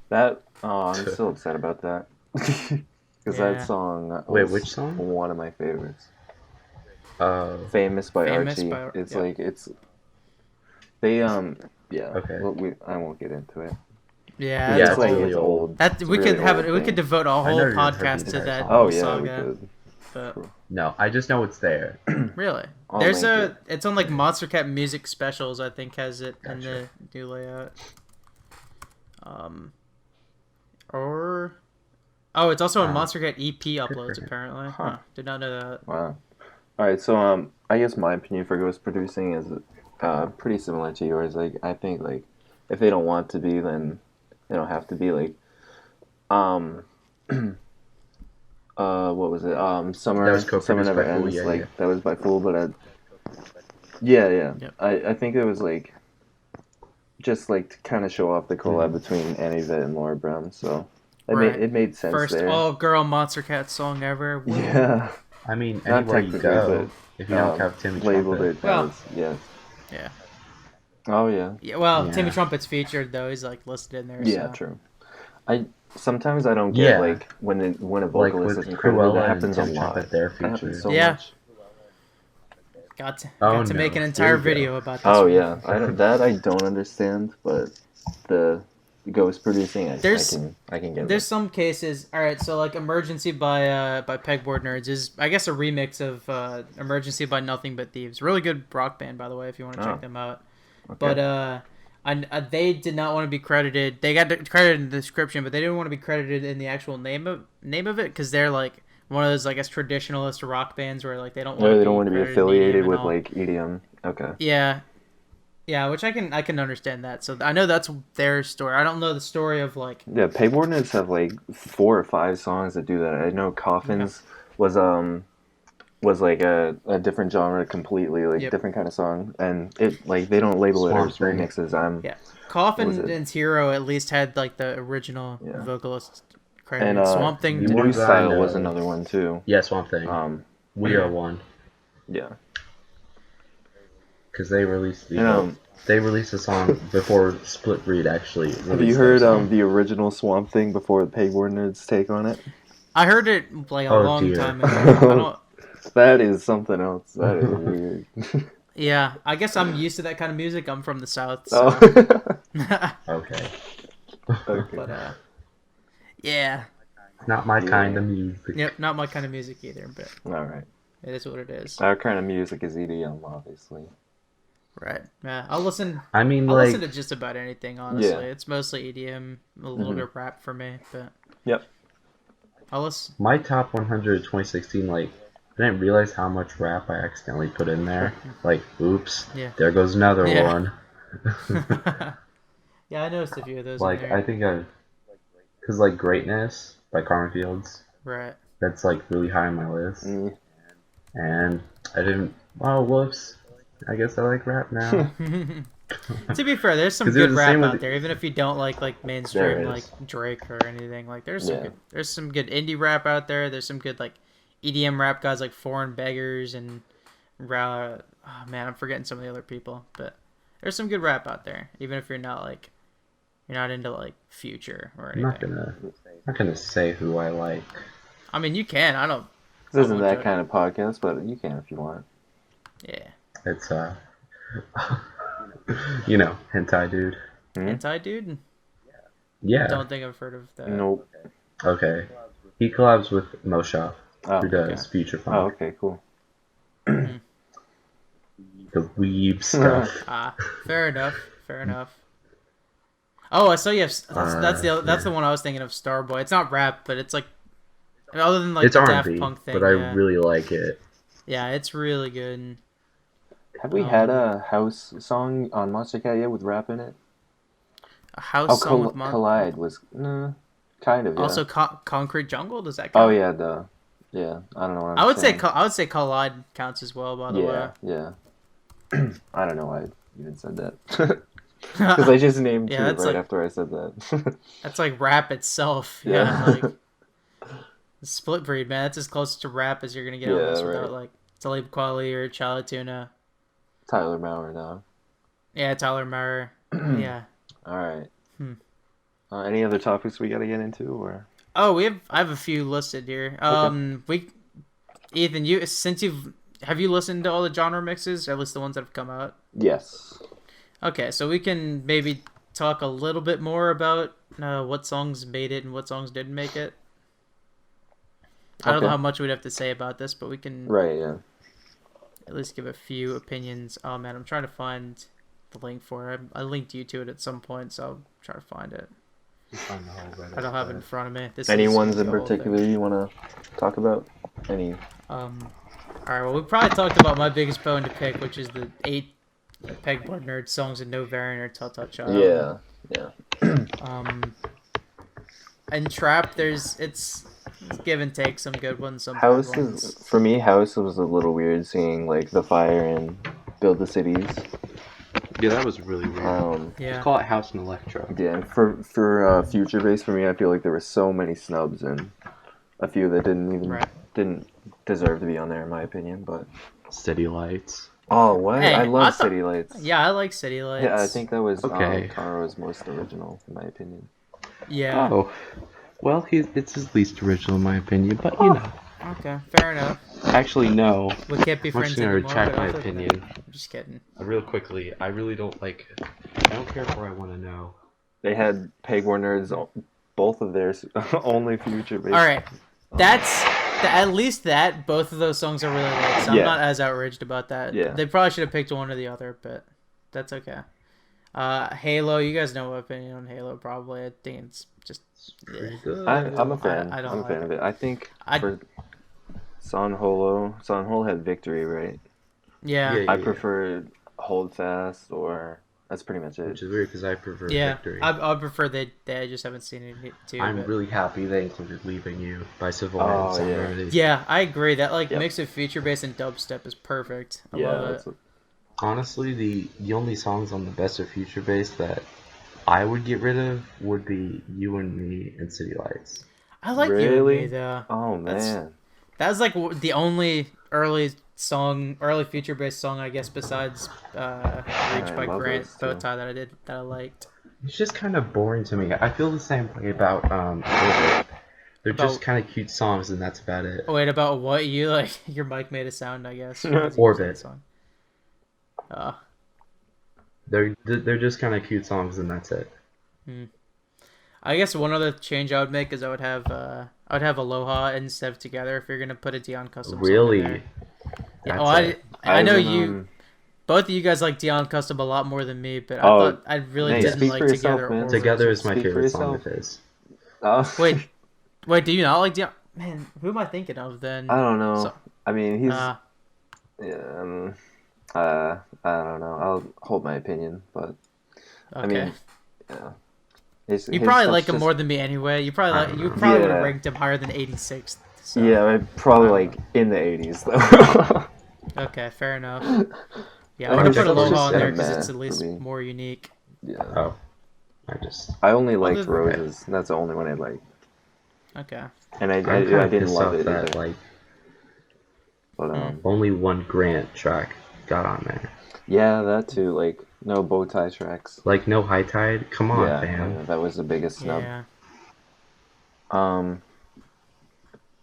Definitely. I'm still upset about that. Because that song was which song? One of my favorites. Famous by Archie. They okay. I won't get into it. Yeah, it's like really old. We could devote a whole podcast to that. Saga. We could. But... No, I just know it's there. Really? It's on like Monstercat Music Specials. I think has it in the new layout. It's also on Monstercat EP uploads apparently. Huh. Did not know that. Wow. All right, so I guess my opinion for ghost producing is pretty similar to yours. Like I think like if they don't want to be, then they don't have to be. Like what was it? Summer Never Ends. That was by Fool, but Yep. I think it was like just like to kind of show off the collab between Annie Vet and Laura Brown. So it made sense. First all-girl Monstercat song ever. Woo. Yeah. I mean, anywhere you go, if you don't have Timmy Trumpet. Yeah. Oh, yeah. Yeah, well, Timmy Trumpet's featured, though. He's, like, listed in there. Yeah, true. Sometimes I don't get, like, when a vocalist isn't credited, that happens a lot. That happens so much. Got to make an entire video about this. Oh, yeah. I don't understand, but ghost producing, I can get. There's some cases. All right, so like "Emergency" by Pegboard Nerds is, I guess, a remix of "Emergency" by Nothing But Thieves. Really good rock band, by the way, if you want to check them out. Okay. But they did not want to be credited. They got credited in the description, but they didn't want to be credited in the actual name of it because they're like one of those, I guess, traditionalist rock bands where like they don't want to be affiliated with like EDM. Okay. Yeah. Yeah, which I can understand that. So I know that's their story. I don't know the story of like. Yeah, Pegboard Nerds have like 4 or 5 songs that do that. I know Coffins was like a different genre completely, like different kind of song, and it like they don't label it as remixes. Coffin's Hero at least had like the original vocalist credit. And Swamp Thing. The New Style was another one too. Yeah, Swamp Thing. We Are One. Yeah. Because they released a song before Split Breed actually released. Have you heard the original Swamp Thing before the Pegboard Nerds take on it? I heard it like a long time ago. That is something else. That is weird. Yeah, I guess I'm used to that kind of music. I'm from the South. So. Okay. But yeah. Not my kind of music. Yep, not my kind of music either. But all right. It is what it is. Our kind of music is EDM, obviously. Right. Yeah, I'll listen. I mean, I'll listen to just about anything. Honestly, it's mostly EDM, a little bit of rap for me, but. Yep. I'll listen. My top 100 2016, like, I didn't realize how much rap I accidentally put in there. Like, oops, there goes another one. Yeah, I noticed a few of those. Like, I think because like Greatness by Carmen Fields. Right. That's like really high on my list. And I didn't. Oh, whoops. I guess I like rap now. To be fair, there's some good rap out there, even if you don't like mainstream like Drake or anything. Like there's some good indie rap out there. There's some good like EDM rap guys like Foreign Beggars and oh man, I'm forgetting some of the other people, but there's some good rap out there, even if you're not into like Future or anything. I'm not gonna say who I like. I mean, you can. I don't. This isn't that kind of podcast, but you can if you want. Yeah. It's Hentai Dude. Hentai Dude? Yeah. I don't think I've heard of that. Nope. Okay. He collabs with Moshop, who does Future Funk. Oh, okay, cool. The weeb stuff. Fair enough. Oh, I saw you have. That's the one I was thinking of. Starboy. It's not rap, but it's like other than like it's the R&B, Daft Punk thing. But I really like it. Yeah, it's really good. Have we had a house song on Monstercat yet with rap in it? A house song with Collide was kind of. Also, Concrete Jungle, does that count? Oh yeah, I don't know. What I would say Collide counts as well. By the way. Yeah. I don't know why I even said that. Because I just named two after I said that. That's like rap itself. Yeah. Like, Split Breed, man. That's as close to rap as you're gonna get on this without like Talib Kweli or Chala Tuna. Tyler Maurer now. Yeah, Tyler Maurer. Yeah. All right. Any other topics we got to get into, or? Oh, I have a few listed here. Ethan, have you listened to all the genre mixes, or at least the ones that have come out? Yes. Okay, so we can maybe talk a little bit more about what songs made it and what songs didn't make it. I don't know how much we'd have to say about this, but we can. Right. Yeah. At least give a few opinions. Oh man, I'm trying to find the link for it. I linked you to it at some point, so I'll try to find it. I don't have it in front of me. Any ones in particular you want to talk about? Any? Alright, well, we probably talked about my biggest bone to pick, which is the 8 Pegboard Nerd songs and No Variant or Telltale Child. Yeah. And Trap, it's give and take, some good ones, some House bad ones. For me, House was a little weird seeing like the fire and Build the Cities. Yeah, that was really weird. Just call it House and Electro. Yeah, for Future Bass, for me, I feel like there were so many snubs and a few that didn't deserve to be on there in my opinion. But City Lights. Oh, what? Hey, I love City Lights. Yeah, I like City Lights. Yeah, I think that was Taro's most original, in my opinion. Yeah. Oh. Well, it's his least original, in my opinion, but you know. Okay, fair enough. Actually, no. We can't be friends anymore. I'm just gonna retract my opinion. I'm just kidding. Real quickly, I really don't like. I don't care if I want to know. they had Peg War Nerds, both of theirs only future based. All right, that's at least that both of those songs are really lit. So I'm not as outraged about that. Yeah. They probably should have picked one or the other, but that's okay. Halo, you guys know my opinion on Halo. Probably, I think it's just pretty good. I'm a fan. I'm a fan of it. I think for San Holo had Victory, right? Yeah. I prefer Hold Fast, or that's pretty much it. Which is weird because I prefer Victory. I prefer they just haven't seen it too. I'm really happy they included Leaving You by Savoy. Yeah, I agree. That mix of feature bass and dubstep is perfect. I love it. Honestly, the only songs on the Best of Future Bass that I would get rid of would be You and Me and City Lights. I like You and Me though. Oh man, that's like the only early feature based song I guess besides Reach by Grant Bowtie that I liked. It's just kind of boring to me. I feel the same way about Orbit. They're just kind of cute songs and that's about it. Wait, about what? You like your mic made a sound, I guess. Orbit song. They're just kind of cute songs and that's it. I guess one other change I would make is I would have Aloha instead of Together if you're gonna put a Dion Custom song in there. Yeah, I know you. Both of you guys like Dion Custom a lot more than me, but I thought I really didn't like Together. Man. Together is my favorite song of his. Wait, do you not like Dion? Man, who am I thinking of then? I don't know. I mean, he's I don't know. I'll hold my opinion, but I mean, yeah. You probably like him more than me anyway. You probably would have ranked him higher than 86th. So. Yeah, I'd probably like in the 80s though. Okay, fair enough. Yeah, I'm gonna put Aloha on there because it's at least more unique. Yeah. Oh, I only liked Roses. That's the only one I liked. Okay. And I didn't love it that, either. But only one Grant track got on there. Yeah, that too. Like no bow tie tracks. Like no High Tide. Come on, fam. Yeah, that was the biggest snub. Yeah.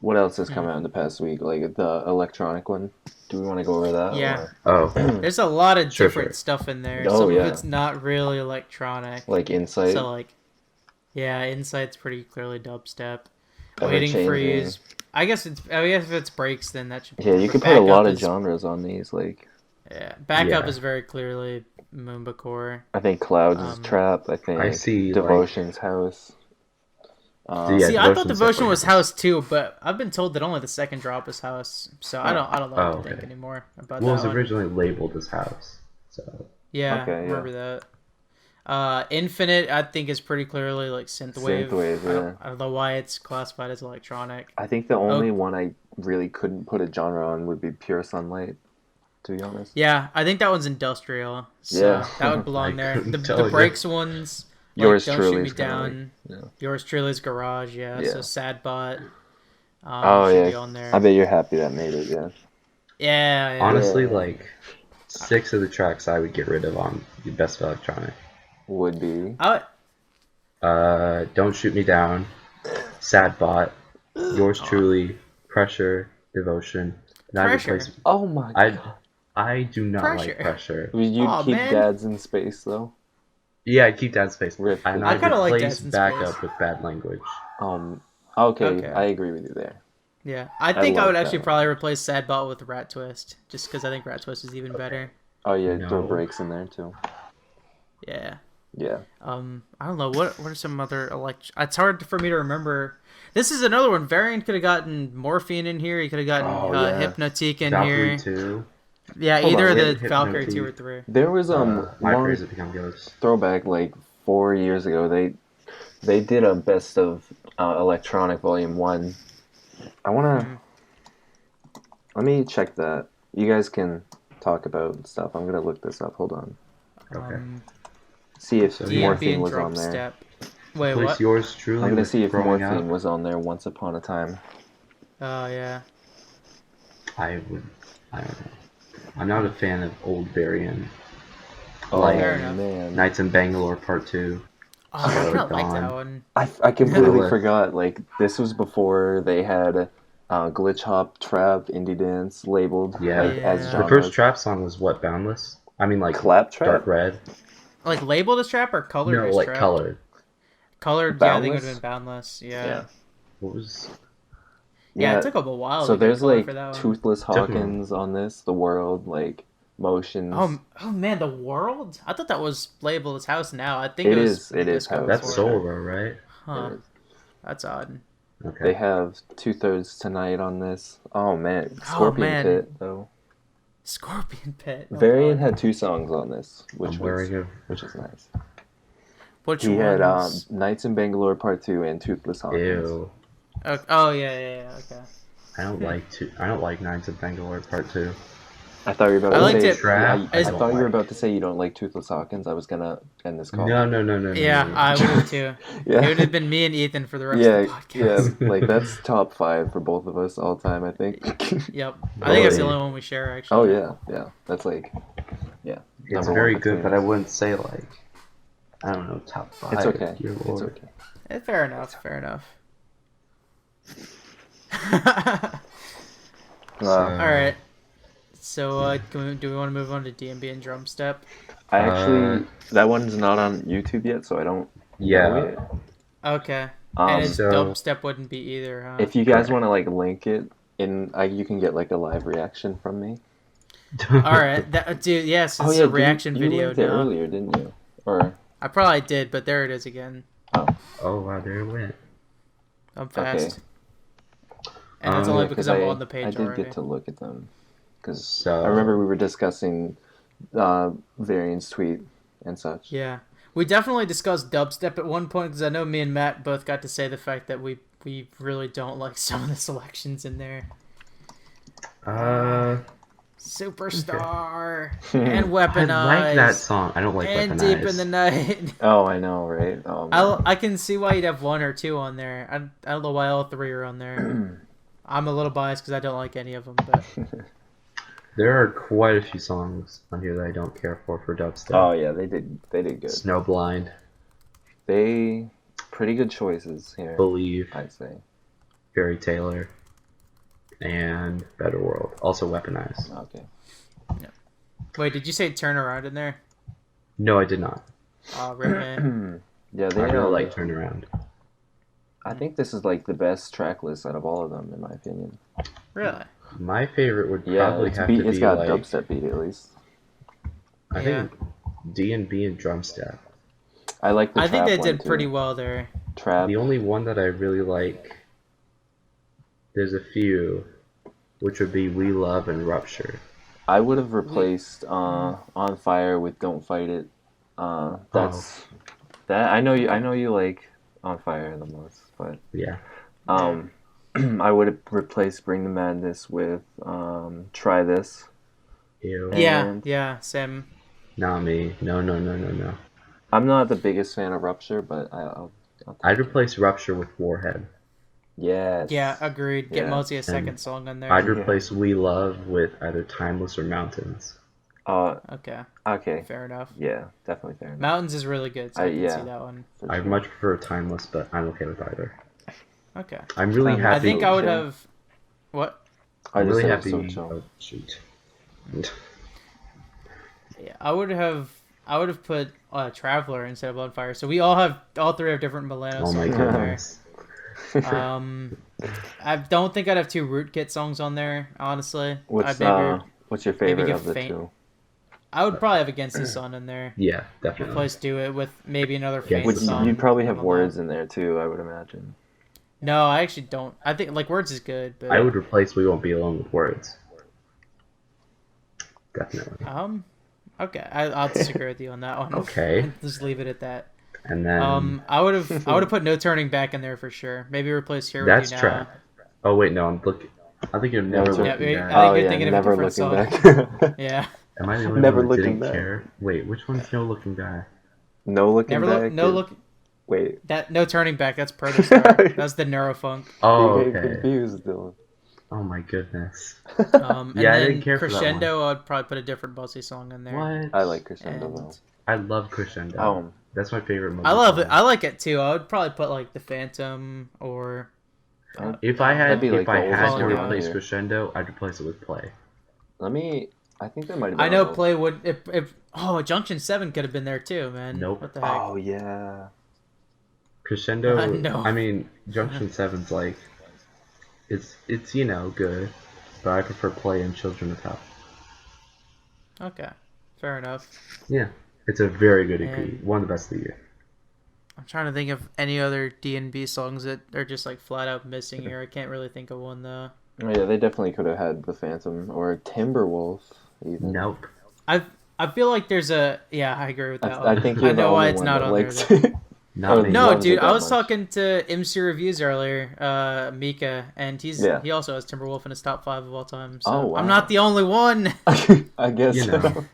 What else has come out in the past week? Like the electronic one. Do we want to go over that? Yeah. Or? There's a lot of different stuff in there. Some of it's not really electronic. Like Insight. So Insight's pretty clearly dubstep. Waiting for You. I guess if it's breaks, then that should be. Yeah, you could put a lot of genres on these. Like. Yeah, Backup is very clearly Moombacore. I think Clouds is Trap. I see Devotion's House. I thought Devotion was House too, but I've been told that only the second drop is House, so I don't know what to think anymore about that. Well, it was originally labeled as House, so I remember that. Infinite, I think, is pretty clearly like synthwave. I don't know why it's classified as electronic. I think the only one I really couldn't put a genre on would be Pure Sunlight. To be honest. Yeah, I think that one's industrial. So that would belong there. The breaks ones. Yours Don't Shoot Me Down. Yours Truly's Garage, So Sad Bot. Should be on there. I bet you're happy that made it, Yeah. Honestly, like 6 of the tracks I would get rid of on the Best of Electronic. Would be Don't Shoot Me Down, Sad Bot, Yours Truly, Pressure, Devotion. Pressure. Oh my god. I do not like Pressure. You'd keep Dads in Space though. Yeah, I'd keep Dad's Space. And I kind of like Dad's Backup with Bad Language. Okay, I agree with you there. Yeah, I think I would actually probably replace Sad Bot with Rat Twist, just because I think Rat Twist is even better. Oh yeah, throw breaks in there too. Yeah. Yeah. I don't know what are some other It's hard for me to remember. This is another one. Varian could have gotten Morphine in here. He could have gotten Hypnotique in Valkyrie here. 2. Yeah, either the Valkyrie 2 or 3. There was one throwback like 4 years ago. They did a best of electronic volume 1. I wanna let me check that. You guys can talk about stuff. I'm gonna look this up. Hold on. Okay. See if Morphine was on there. Step. Wait, what? Yours Truly. I'm gonna see if Morphine was on there once upon a time. Oh yeah. I don't know. I'm not a fan of old Varian. Man. Nights in Bangalore Part 2. Oh, I kind of like that one. I completely forgot. Like, this was before they had glitch hop, trap, indie dance labeled as genres. The first trap song was what, Boundless? I mean, like Clap Trap? Dark Red. Like labeled as trap or colored as trap? Colored. Colored, yeah, I think it would have been Boundless. Yeah. What was? Yeah, it took up a while. So to there's color like for that Toothless Hawkins on this. The World, like Motions. Oh man, The World. I thought that was labeled as House now. I think it is. It is House. That's Soul, though, right? Huh. That's odd. Okay. They have 2/3 Tonight on this. Oh man, Scorpion Pit though. Scorpion Pit. Varian had 2 songs on this, which is nice. He had Nights in Bangalore Part 2 and Toothless Hawkins. Ew. Oh yeah. Okay. I don't like Nights in Bangalore Part 2. I thought you were about to say Trap. I thought you were about to say you don't like Toothless Hawkins. I was gonna end this call. No. Yeah, I would have too. It would have been me and Ethan for the rest of the podcast. Yeah, like that's top 5 for both of us all time, I think. Yep. I think that's the only one we share, actually. Oh yeah. That's like, yeah. It's very good, but I wouldn't say like, I don't know, top 5. It's okay. It's okay. Fair enough. All right. So, do we want to move on to DMB and Drum Step? I actually, that one's not on YouTube yet, so I don't know it. Okay. And Dubstep wouldn't be either, huh? If you guys want to like link it, you can get like a live reaction from me. All right, dude. Yes, it's a reaction video. You linked it earlier, didn't you? Or I probably did, but there it is again. Oh wow, there it went. I'm fast. Okay. And it's only because I'm on the page already. I did get to look at them. Because I remember we were discussing Varian's tweet and such. Yeah. We definitely discussed dubstep at one point, because I know me and Matt both got to say the fact that we really don't like some of the selections in there. Superstar and Weaponized. I like that song. I don't like and Weaponized. Deep in the Night. Oh, I know, right? Oh, I can see why you'd have 1 or 2 on there. I don't know why all 3 are on there. I'm a little biased because I don't like any of them, but... There are quite a few songs on here that I don't care for dubstep. Oh yeah, they did good. Snowblind. Pretty good choices here. Believe. I'd say. Barry Taylor. And Better World. Also Weaponized. Okay. Yeah. Wait, did you say Turn Around in there? No, I did not. Oh, Ripman. Yeah, I really like Turn Around. I think this is like the best track list out of all of them, in my opinion. Really? My favorite would probably have to be it's got like... dubstep beat at least. I think D&B and Drum Step. I like the I trap think they one did too. pretty well there. Trap. The only one that I really like, there's a few, which would be We Love and Rupture. I would have replaced On Fire with Don't Fight It. That I know you like On Fire the most, but yeah. I would have replaced Bring the Madness with Try This. Ew. Yeah, Sam. Not me. No. I'm not the biggest fan of Rupture, but I'd replace Rupture with Warhead. Yes. Yeah, agreed. Get Mosey a second song on there. I'd replace We Love with either Timeless or Mountains. Okay. Fair enough. Yeah, definitely fair enough. Mountains is really good, so I can see that one. Sure. I much prefer Timeless, but I'm okay with either. Okay. I'm really happy. I think I would have... What? I'm really happy... Oh, shoot. Yeah, I would have put Traveler instead of On Fire. So we all 3 have different Milano songs. Oh my goodness. I don't think I'd have 2 Rootkit songs on there, honestly. What's your favorite of the 2? I would probably have Against the Sun in there. Yeah, definitely. Replace Do It with maybe another Faint song. You'd probably have Words in there too, I would imagine. No, I actually don't. I think Words is good, but I would replace We Won't Be Alone with Words. Definitely. Okay, I'll disagree with you on that one. Okay. Just leave it at that. And then I would have put No Turning Back in there for sure. Maybe replace Here With You Now. That's trap. Oh wait, no, I'm looking. I think you're Never Looking Back. I think you're thinking of a different song. Back. Yeah. Am I the only Never one that Looking didn't Back. care? Wait, which one's No Looking Back? No Looking Back. Wait. That No Turning Back. That's Protostar. That's the Neurofunk. Oh, okay. confused, Dylan. Oh my goodness. And yeah, I then didn't care for Crescendo, I'd probably put a different Bussy song in there. What? I like Crescendo though. I love Crescendo. That's my favorite movie. I love it. I like it too. I would probably put like The Phantom or. If I had to replace Yeah. Crescendo, I'd replace it with Play. I think that might have been. I know Play would. If Junction 7 could have been there too, man. Nope. What the heck? Oh yeah. Crescendo. No. I mean, Junction 7's like, it's good, but I prefer Play and Children of Hell. Okay, fair enough. Yeah, it's a very good EP. One of the best of the year. I'm trying to think of any other D&B songs that are just like flat out missing here. I can't really think of one though. Oh yeah, they definitely could have had The Phantom or Timberwolf even. Nope. I feel like there's a I agree with that one. I think you're the only one that likes it. No, dude, I was talking to MC Reviews earlier, Mika, and he also has Timberwolf in his top 5 of all time. So wow. I'm not the only one. I guess so.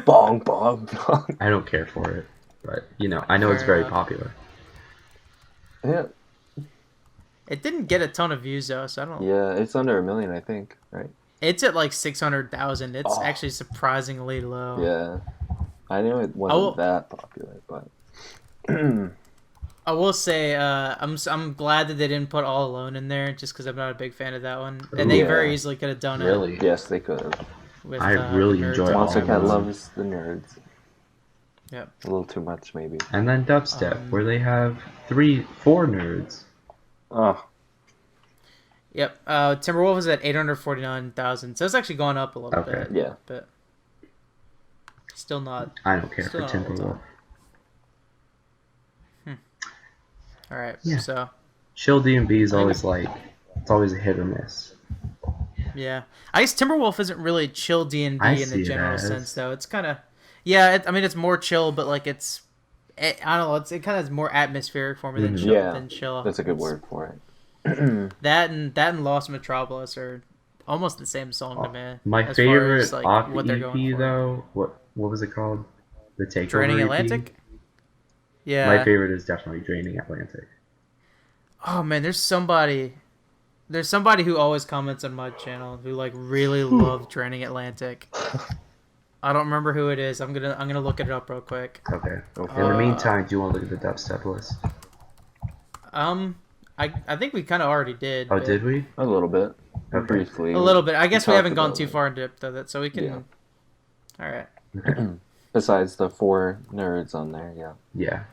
Bong, bong, bong. I don't care for it, but I know it's very popular. Yeah. It didn't get a ton of views though, so I don't. Yeah, it's under 1 million, I think, right? It's at like 600,000. It's actually surprisingly low. Yeah, I knew it wasn't that popular, but. I will say, I'm glad that they didn't put All Alone in there, just because I'm not a big fan of that one, and they very easily could have done it. Really? Yes, they could have. I really enjoy Monstercat loves the nerds. Yep. A little too much, maybe. And then Dubstep, where they have 4 nerds. Oh. Yep. Timberwolf is at 849,000, so it's actually gone up a little bit. Yeah. But still not. I don't care for Timberwolf. All right. Yeah. So. Chill D&B is always it's always a hit or miss. Yeah, I guess Timberwolf isn't really chill D&B in the general sense, though. It's kind of, it's more chill, but like I don't know, it kind of is more atmospheric for me than chill. That's a good word for it. that and Lost Metropolis are almost the same song to me. My favorite as, what they're going for. Though, what was it called? The Takeover Draining EP? Atlantic. Yeah. My favorite is definitely Draining Atlantic. Oh man, there's somebody who always comments on my channel who like really love Draining Atlantic. I don't remember who it is. I'm gonna look it up real quick. Okay. In the meantime, do you want to look at the dubstep list? I think we kind of already did. Oh, did we? A little bit. Okay. Briefly. A little bit. I guess we haven't gone too far in depth of it, so we can. Yeah. All right. Okay. Besides the 4 nerds on there, yeah. Yeah.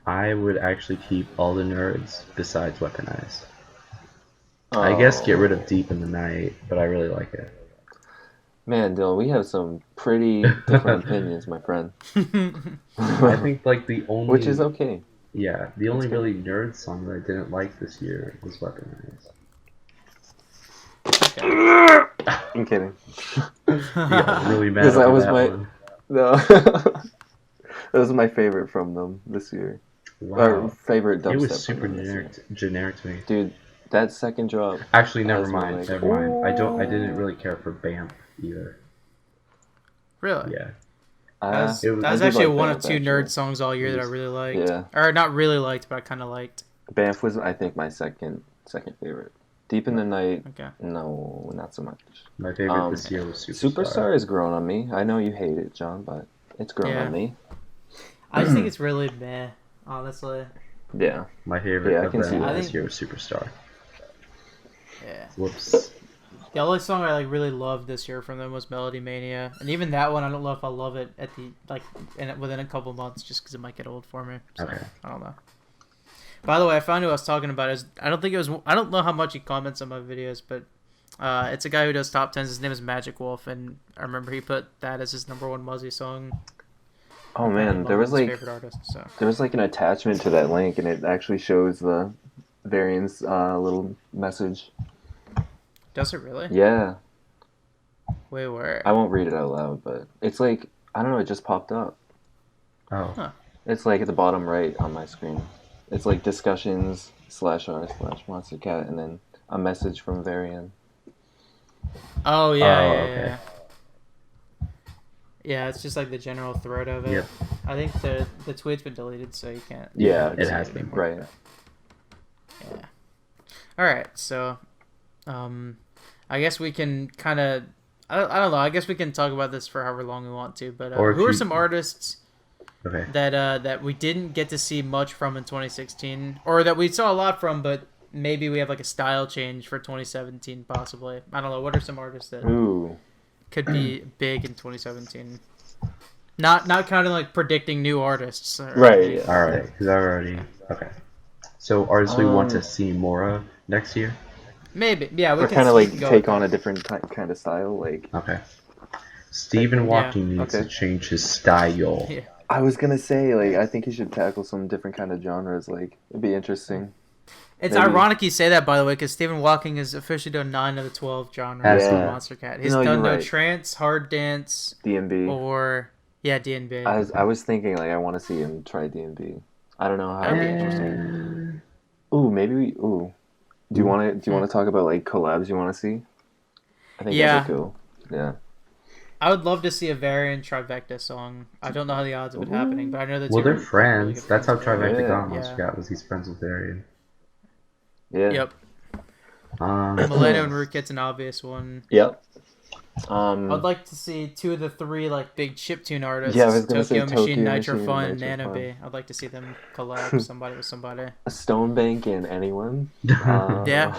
I would actually keep all the nerds besides Weaponize. I guess get rid of Deep in the Night, but I really like it. Man, Dylan, we have some pretty different opinions, my friend. I think like the only... Which is okay. Yeah, the only really nerd song that I didn't like this year was Weaponize. Okay. I'm kidding. Yeah, really mad about that one. No. That was my favorite from them this year. Wow. Our favorite dubstep. It was super generic to me. Dude, that second drop. Actually, never mind. I didn't really care for Bamf either. Really? Yeah. That was actually one of 2 nerd songs all year that I really liked. Yeah. Or not really liked, but I kind of liked. Bamf was, I think, my second favorite. Deep in the Night. Okay. No, not so much. My favorite this year was Superstar. Superstar has grown on me. I know you hate it, John, but it's grown on me. I just think it's really meh, honestly. Yeah. My favorite of them this year was Superstar. Yeah. Whoops. The only song I really loved this year from them was Melody Mania, and even that one I don't know if I'll love it at the within a couple months just because it might get old for me. So, okay. I don't know. By the way, I found who I was talking about. I don't know how much he comments on my videos, but it's a guy who does top 10s. His name is Magic Wolf, and I remember he put that as his #1 Muzzy song. Oh man, there was there was an attachment to that link, and it actually shows the Varien's little message. Does it really? Yeah. Wait, where? I won't read it out loud, but it's I don't know, it just popped up. Oh. Huh. It's at the bottom right on my screen. It's discussions /r/Monstercat, and then a message from Varien. Oh yeah, okay. Yeah, it's just the general thread of it. Yep. I think the tweet's been deleted, so you can't. Yeah, it has been. Right. Yeah. All right, so, I guess we can kind of. I don't know. I guess we can talk about this for however long we want to. But who are some artists that we didn't get to see much from in 2016, or that we saw a lot from, but maybe we have a style change for 2017, possibly? I don't know. What are some artists that could be big in 2017? Not counting predicting new artists. Right. All right. Because I already. Okay. So artists we want to see more of next year? Maybe, yeah. We or can kind of like take on that. a different kind of style, like. Okay. Stephen Walking needs to change his style. Yeah. I was gonna say, like, I think he should tackle some different kind of genres. Like, it'd be interesting. It's ironic you say that, by the way, because Stephen Walking has officially done 9 of the 12 genres of Monstercat. He's done trance, hard dance, D&B, or D&B. I was thinking, like, I want to see him try D&B. I don't know how. That'd be interesting. Ooh, maybe. Do you want to talk about like collabs you want to see? I think that'd be cool. Yeah. I would love to see a Varien Trifecta song. I don't know how the odds of it happening, but I know that. Well, they're friends. Really that's how Trifecta got Monstercat. Was he's friends with Varien. Yeah. Yep. Milano and Rookit's an obvious one. Yep. I'd like to see 2 of the 3 like big chiptune artists. Yeah, I was gonna say Machine, Nitro Fun, and Nanobe. I'd like to see them collab somebody with somebody. Stonebank and anyone. Yeah.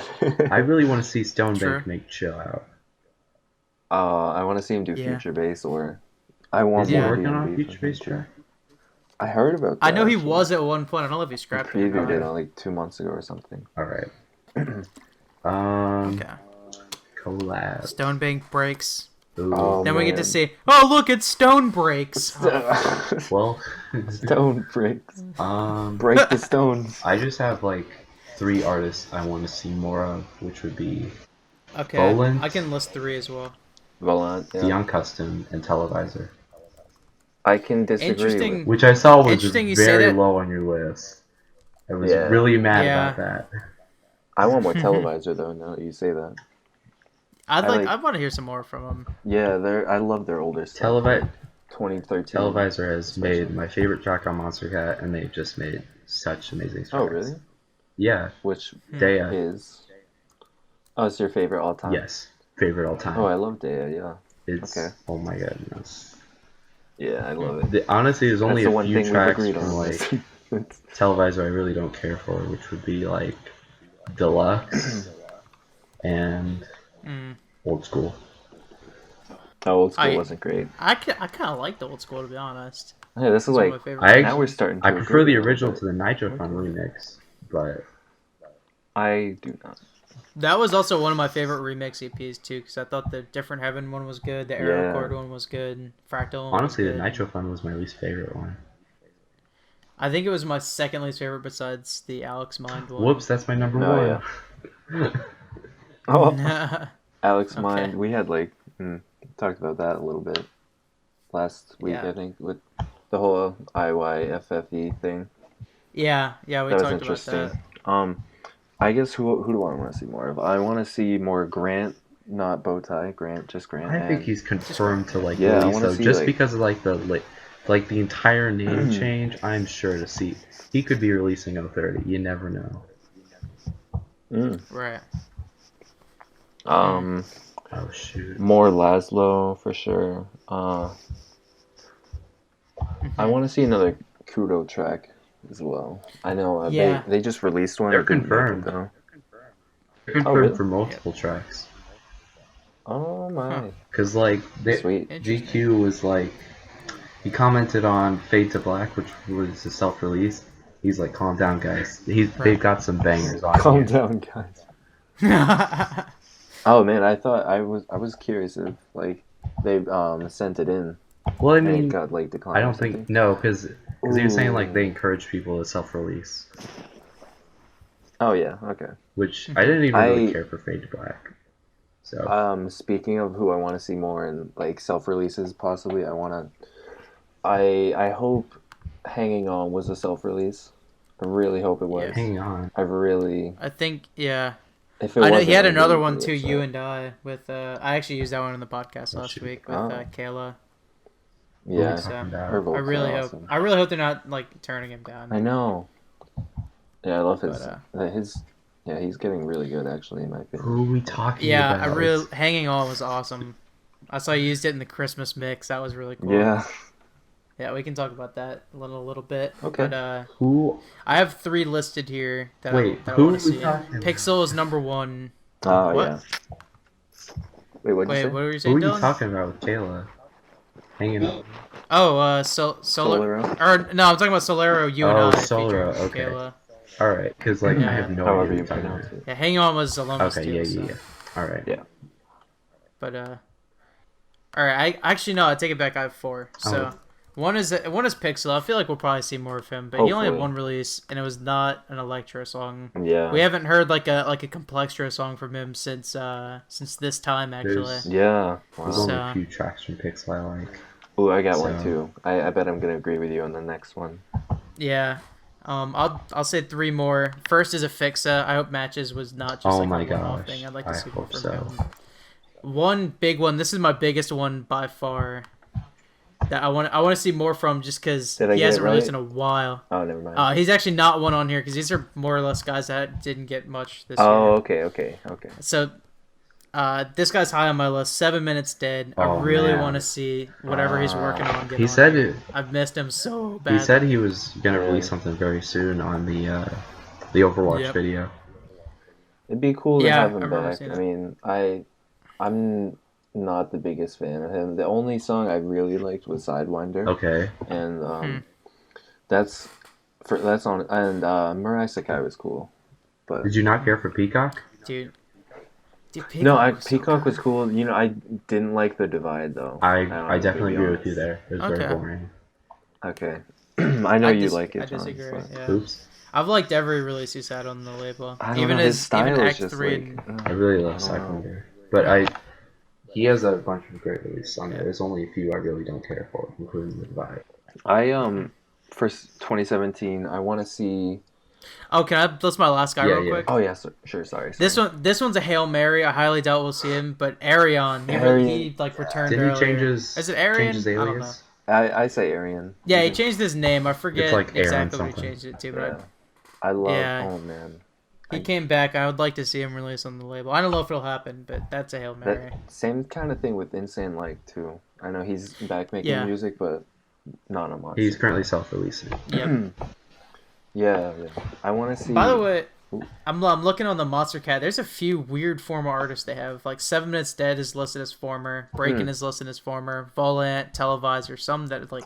I really want to see Stonebank make Chill Out. I want to see him do Future Bass, or I want more working on a Future Bass track. I heard about that. I know he was at one point. I don't know if he scrapped it. He previewed it like 2 months ago or something. All right. Okay. Collab. Stonebank breaks. Oh, then we get to see. Oh, look! It's Stone Breaks. Well, Stone Breaks. Break the stones. I just have like 3 artists I want to see more of, which would be Volant, I can list 3 as well. Volant, The Uncustom, and Televisor. I can disagree. Which I saw was very low on your list. I was really mad about that. I want more Televisor though. Now that you say that, I want to hear some more from them. Yeah, I love their older stuff. 2013. Televisor has made my favorite track on Monstercat, and they've just made such amazing tracks. Oh really? Yeah. Which Dea is? Oh, it's your favorite all time. Yes, favorite all time. Oh, I love Dea. Yeah. It's oh my goodness. Yeah, I love it. Honestly, there's only a few tracks from like Televisor I really don't care for, which would be like Deluxe and Old School. Oh, Old School wasn't great. I kind of like the Old School, to be honest. Yeah, this is like now we're starting. I prefer the original to the Nitro Fun remix, but I do not. That was also one of my favorite remix EPs too, because I thought the Different Heaven one was good, the Aero Chord one was good, and Fractal one honestly, was good. The Nitro Fun was my least favorite one. I think it was my second least favorite besides the Alex Mind one. Whoops, that's my number one. Yeah. Oh, Alex Mind. We had like talked about that a little bit last week, I think, with the whole IYFFE thing. Yeah, we talked about that. I guess who do I want to see more of? I want to see more Grant, not Bowtie. Grant, just Grant. I think he's confirmed to like release though, just because of like the entire name change. I'm sure to see he could be releasing 030. You never know. Right. Oh shoot. More Laszlo for sure. I want to see another Kudo track as well. I know they just released one. They're confirmed though. They're confirmed for multiple tracks. Oh my! Because like GQ was like, he commented on Fade to Black, which was a self-release. He's like, "Calm down, guys. They've got some bangers on." Calm down, guys. Oh man, I thought I was curious if like they sent it in. Well, I mean, it got like declined. I don't think because he was saying like they encourage people to self-release. Oh yeah, okay. Which I didn't even really care for Fade to Black. So speaking of who I want to see more in like self-releases, possibly I hope Hanging On was a self-release. I really hope it was. Hanging On. I think If it I know he had another one too. You and I with I actually used that one in the podcast last week with Kayla. Yeah, so, I really hope they're not like turning him down. I know. Yeah, I love he's getting really good actually in my opinion. Who are we talking about? Yeah, Hanging On was awesome. I saw you used it in the Christmas mix. That was really cool. Yeah. Yeah, we can talk about that a little bit. Okay. But, who? I have 3 listed here that I who want to see. Pixel is number 1. Oh yeah. What were you saying? Who are you talking about with Kayla? Hanging On. Oh, Solero. Or no, I'm talking about Solero. You and I. Solero. Okay. Kayla. All right, because like I have no However idea you pronounce it. Yeah, Hang On was Columbus Okay, too. yeah. All right. Yeah. But all right. I actually no. I take it back. I have 4. So one is Pixel. I feel like we'll probably see more of him, but he only had one release, and it was not an electro song. Yeah. We haven't heard like a complextro song from him since this time actually. Wow. There's only a few tracks from Pixel I like. Oh, I got one too. I bet I'm gonna agree with you on the next one. Yeah. I'll say 3 more. First is Afixa. I hope Matches was not just like a one-off thing. I'd like to see more from him. One big one. This is my biggest one by far. That I want to see more from, just because he hasn't released in a while. Oh, never mind. He's actually not one on here because these are more or less guys that didn't get much this year. Oh, okay. So, this guy's high on my list. 7 Minutes Dead. I really want to see whatever he's working on. He said it. I've missed him so bad. He said he was gonna release something very soon on the Overwatch video. It'd be cool to have him back. I mean, I'm not the biggest fan of him. The only song I really liked was Sidewinder. Okay. And that's on. And Mirai Sakai was cool. But did you not care for Peacock? Dude, Peacock was cool. You know, I didn't like the Divide though. I definitely agree with you there. It was very boring. Okay. I know you like it, I disagree. John, Yeah. Oops. I've liked every release he's had on the label. Even his style is just like... I really love Sidewinder. But he has a bunch of great releases on there. There's only a few I really don't care for, including the Divide. For 2017, I want to see... Oh, can I list my last guy real quick? Oh, yeah, sure, sorry. This one's a Hail Mary. I highly doubt we'll see him, but Arion, he like returned earlier. Did he change his... Is it Arion? I don't know. I say Arion. Yeah, he changed his name. I forget exactly what he changed it to, but I love... Oh, man. He came back. I would like to see him release on the label. I don't know if it'll happen, but that's a Hail Mary. Same kind of thing with Insane Like, too. I know he's back making music, but not a monster. He's currently self-releasing. Yep. Yeah. I want to see... By the way, I'm looking on the Monstercat. There's a few weird former artists they have. Like 7 Minutes Dead is listed as former. Breakin' is listed as former. Volant, Televisor, some that like...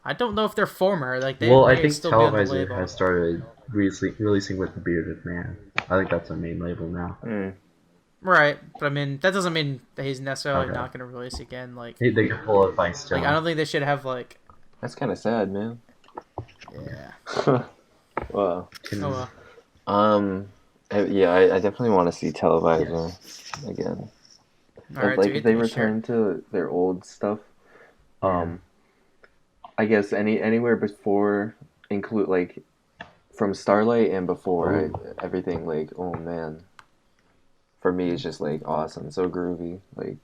I don't know if they're former. Like they I think still Televisor has started releasing with the Bearded Man. I think that's a main label now. Right, but I mean that doesn't mean that he's necessarily not going to release again. Like they can pull a Vice still. Like I don't think they should have like. That's kind of sad, man. Yeah. Wow. Yeah, I definitely want to see Televisor again. All right, like if they return to their old stuff. I guess anywhere before include like from Starlight and before everything like man. For me it's just like awesome, so groovy. Like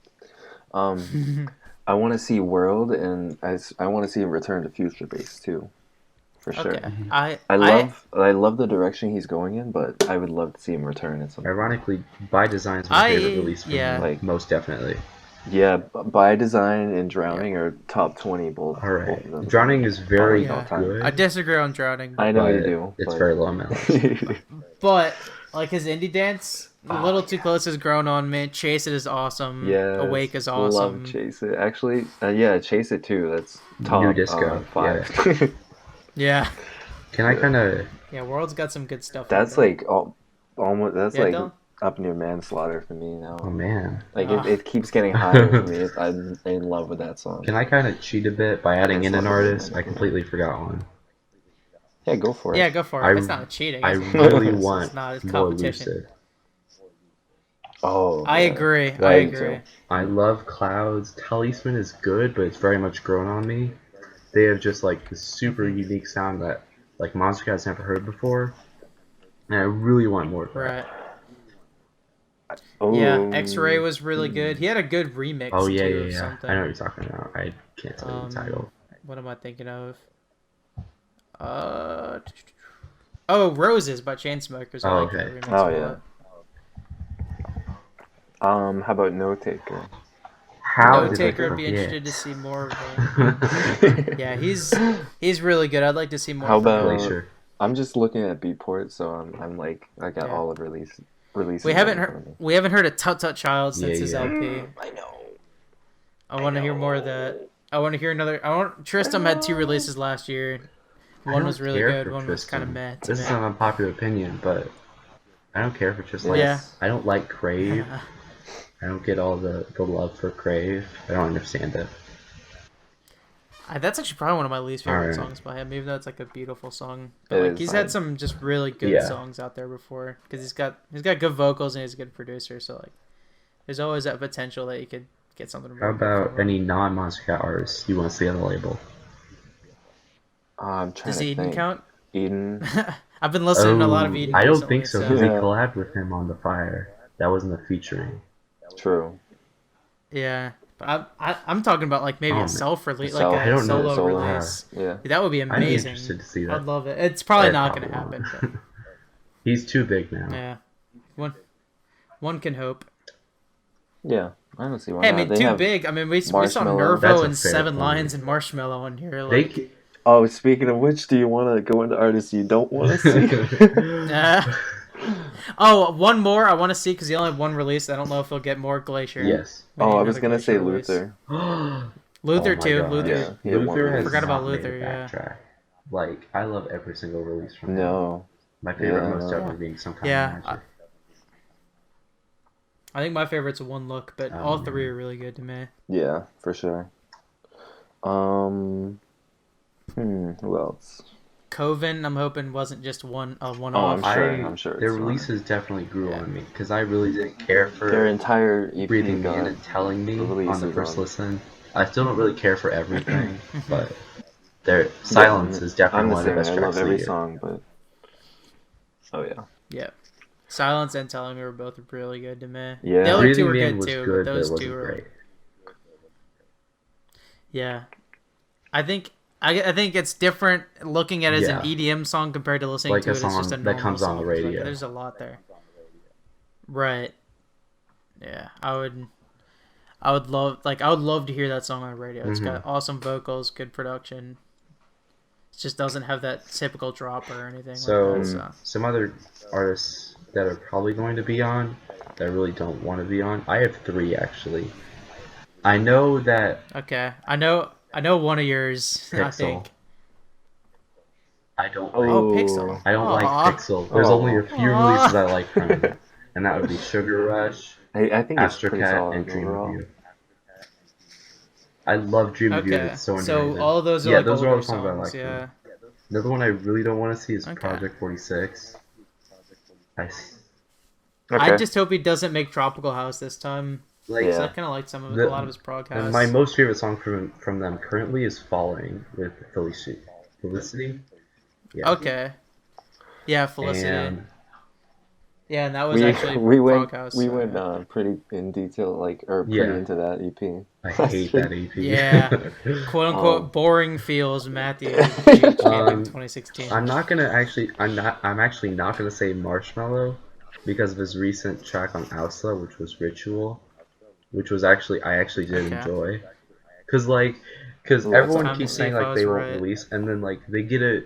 I want to see World and I want to see him return to Future Bass too. For sure. Okay. I love the direction he's going in, but I would love to see him return at some point. Ironically, By Design is my favorite release from him, like most definitely. Yeah, By Design and Drowning are top 20 both. All right. Both Drowning is very good. I disagree on Drowning. I know you do. It's very low melody. But like his indie dance, A Little Too Close has grown on me. Chase It is awesome. Yeah. Awake is awesome. Love Chase It. Actually, Chase It too. That's top New Disco 5. Yeah. Can I kind of... Yeah, World's got some good stuff. That's like almost. That's like up near manslaughter for me now. Oh man. Like it keeps getting higher for me. I'm in love with that song. Can I kind of cheat a bit by adding in an artist? I completely forgot one. Yeah, go for it. Yeah, go for it. It's not cheating. I really want it's not, it's more competition. Lucid. Oh, I agree. I agree. I love Clouds. Talisman is good, but it's very much grown on me. They have just like this super unique sound that like Monstercat's never heard before, and I really want more of that. Right. Yeah, X-Ray was really good. He had a good remix. Oh yeah, too, yeah. Something. I know what you're talking about. I can't tell you the title. What am I thinking of? Roses by Chainsmokers. I like that remix a lot. How about No Taker? No Taker would be interested to see more of him. Yeah, he's really good. I'd like to see more. How about I'm just looking at Beatport, so I'm like I got all of releases. We haven't heard of Tut Tut Child since his LP. I know. I want to hear more of that. I want to hear another. Tristram had 2 releases last year. One was really good, one was kind of meh. This is an unpopular opinion, but I don't care for Tristan. Yeah. I don't like Crave. I don't get all the love for Crave. I don't understand it. That's actually probably one of my least favorite songs by him, even though it's like a beautiful song. But like he's had some just really good songs out there before, because he's got good vocals and he's a good producer. So like, there's always that potential that you could get something. How about any non-Monstercat artists you want to see on the label? I'm trying Does to Eden think. count? Eden. I've been listening to a lot of Eden. I don't recently, think so, because he collabed with him on The Fire. That wasn't a featuring. True. Yeah. But I'm talking about like maybe a self-release, like a solo release. Yeah, that would be amazing. I'd be interested to see that. I'd love it. It's probably not going to happen. But... He's too big now. Yeah, one can hope. Yeah, I don't see why. Hey, not. I mean, too big. I mean, we saw Nervo and 7 Lions and Marshmallow in here. Like... Oh, speaking of which, do you want to go into artists you don't want to see? Oh, one more I want to see, because he only had one release. I don't know if he'll get more Glacier. Yes. I was going to say Luther. Luther, too. God. Luther. Yeah, Luther has forgot about Luther, yeah. Like, I love every single release from him. No. My favorite most definitely being Some Kind of Magic. I think my favorite's One Look, but all three are really good to me. Yeah, for sure. Who else? Coven, I'm hoping, wasn't just one-off. I'm sure. Their releases definitely grew on me, because I really didn't care for their entire EP breathing me in and telling me on the first listen. I still don't really care for everything, but their Silence is definitely one of the best tracks. I love every song, but yeah. Silence and Telling Me were both really good to me. Yeah, the other two were good too, but those two were great. Yeah, I think it's different looking at it as an EDM song compared to listening to it as just a normal that comes on the radio. Like, there's a lot there. Right. Yeah, I would love to hear that song on the radio. It's got awesome vocals, good production. It just doesn't have that typical dropper or anything. So, like that, so some other artists that are probably going to be on that I really don't want to be on. I have 3 actually. I know that. Okay, I know one of yours. Pixel. I think. I don't. Pixel. I don't like Pixel. There's only a few releases I like from it, and that would be Sugar Rush, I think it's Astrocat, and Dream of You. I love Dream of You. It's so amazing. So all of those are those are all the songs I like. Yeah. Another one I really don't want to see is Project 46. I just hope he doesn't make Tropical House this time. I kind of like a lot of his prog house. My most favorite song from them currently is Falling with Felicity. Yeah. Okay. Yeah, Felicity. And that was we prog house. We went pretty in detail, pretty into that EP. I hate that EP. Yeah, quote unquote boring feels Matthew in 2016. I'm actually not gonna say Marshmallow because of his recent track on Ausa, which was Ritual, which was I actually did enjoy, because everyone keeps saying they won't release, and then they get a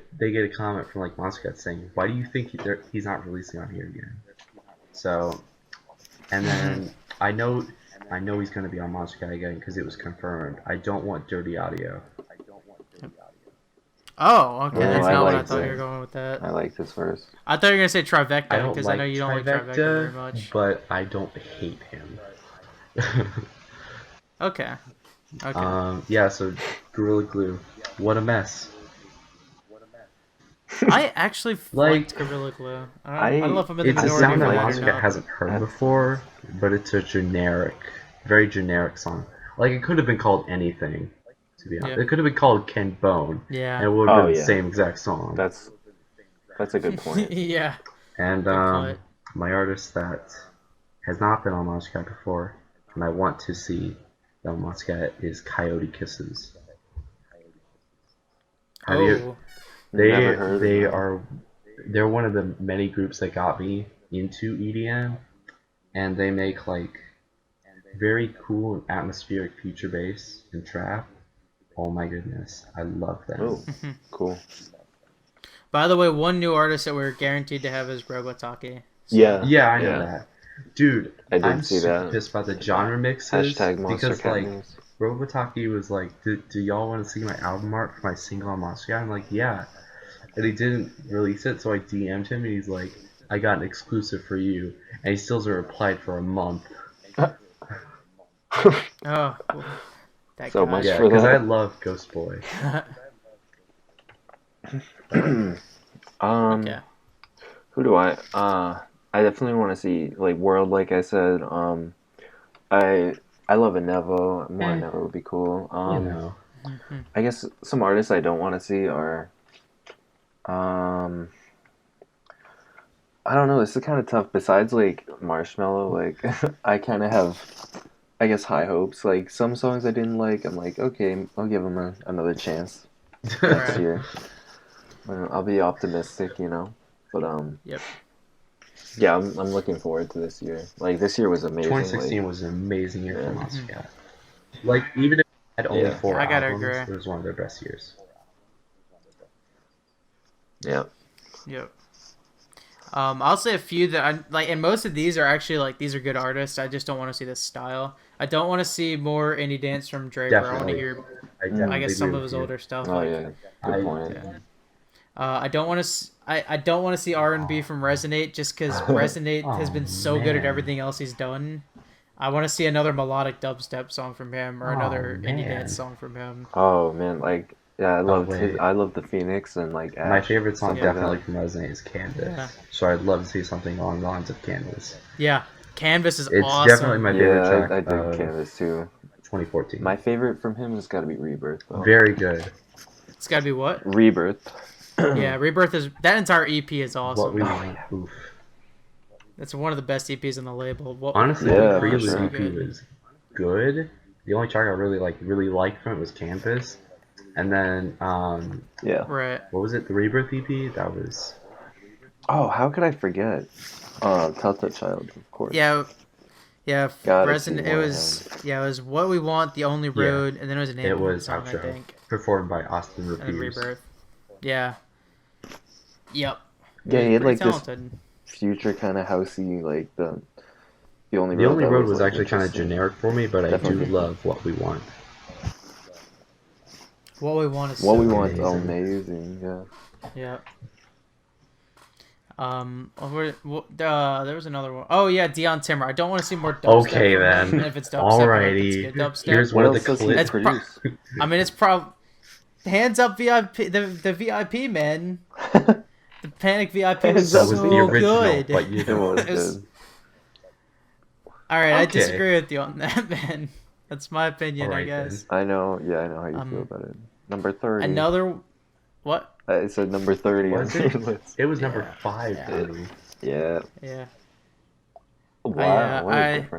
comment from Monstercat saying, why do you think he's not releasing on here again? So, and then I know he's going to be on Monstercat again because it was confirmed. I don't want Dirty Audio. Oh, okay. That's not what I thought you were going with that. I like this verse. I thought you were going to say Trivecta because I know you don't like Trivecta very much. But I don't hate him. Okay. So Gorilla Glue. What a mess. I actually liked Gorilla Glue. I don't know if I'm in the minority. It's a sound that Monstercat hasn't heard before, but it's a very generic song. It could have been called anything, to be honest. Yeah. It could have been called Ken Bone. Yeah. And it would have been the same exact song. That's a good point. Yeah. And my artist that has not been on Monstercat before, and I want to see on Monstercat is Coyote Kisses. They're one of the many groups that got me into EDM, and they make very cool and atmospheric future bass and trap. Oh my goodness, I love that. Oh, cool. By the way, one new artist that we're guaranteed to have is Robotaki. So. Yeah, I know that. Dude, I'm super pissed about the genre mixes because Robotaki was do y'all want to see my album art for my single on Monstercat? I'm yeah. and he didn't release it. So I DM'd him, and he's like, "I got an exclusive for you," and he still hasn't replied for a month. Oh, well, that so guy. much Yeah, for because that. I love Ghost Boy. Okay. Who do I definitely want to see like World, like I said. I love a Nevo. More Nevo would be cool. You know. I guess some artists I don't want to see are I don't know, this is kind of tough. Besides like Marshmello, like I kind of have, I guess, high hopes. Like some songs I didn't like, I'm like, okay, I'll give them another chance next year. I'll be optimistic, you know. But Yep. yeah, I'm looking forward to this year. Like this year was amazing. 2016 was an amazing year for Monstercat. Like even if it had only 4 albums, it was one of their best years. Yeah. Yep. I'll say a few that I like, and most of these are actually like these are good artists. I just don't want to see this style. I don't want to see more indie dance from Draper. I want to hear, I guess, some of his older stuff. Oh yeah, good point. Yeah. I don't want to. I don't want to see R&B from Resonate just because Resonate has been so good at everything else he's done. I want to see another melodic dubstep song from him or another indie dance song from him. Oh man, like. Yeah, I love the Phoenix and like Ash. My favorite song definitely from Resonate is Canvas. Yeah. So I'd love to see something along the lines of Canvas. Yeah, Canvas is awesome. It's definitely my favorite track. I dig Canvas too. 2014. My favorite from him has got to be Rebirth. Though. Very good. It's got to be what? Rebirth. Yeah, Rebirth is that entire EP is awesome. What we want. Oof. That's one of the best EPs on the label. Honestly, the previous EP was good. The only track I really liked from it was Campus. And then, right. What was it? The Rebirth EP? That was. Oh, how could I forget? Tata Child, of course. Yeah. Resident. It was What We Want, The Only Road, and then it was an It was song, Outro, I think. performed by Austin Reviews. And Rebirth. Yeah. Yep. Yeah, he had like talented. This future kind of housey, like the Only Road. The Only Road was actually kind of generic for me, but definitely. I do love What We Want. What We Want is What We Want, amazing, yeah. Yeah. There was another one. Oh yeah, Dion Timmer. I don't want to see more dubstep. Okay then. If it's dubstep, alrighty. Dubstep. Here's one of the clips. I mean, it's probably Hands Up VIP. The VIP man. The Panic VIP was so good. But you know, it was. All right, I disagree with you on that, man. That's my opinion, I guess. Then. I know how you feel about it. Number 30. Another, what? I said number 30 on the list. It was number 530. Yeah. Yeah. Wow.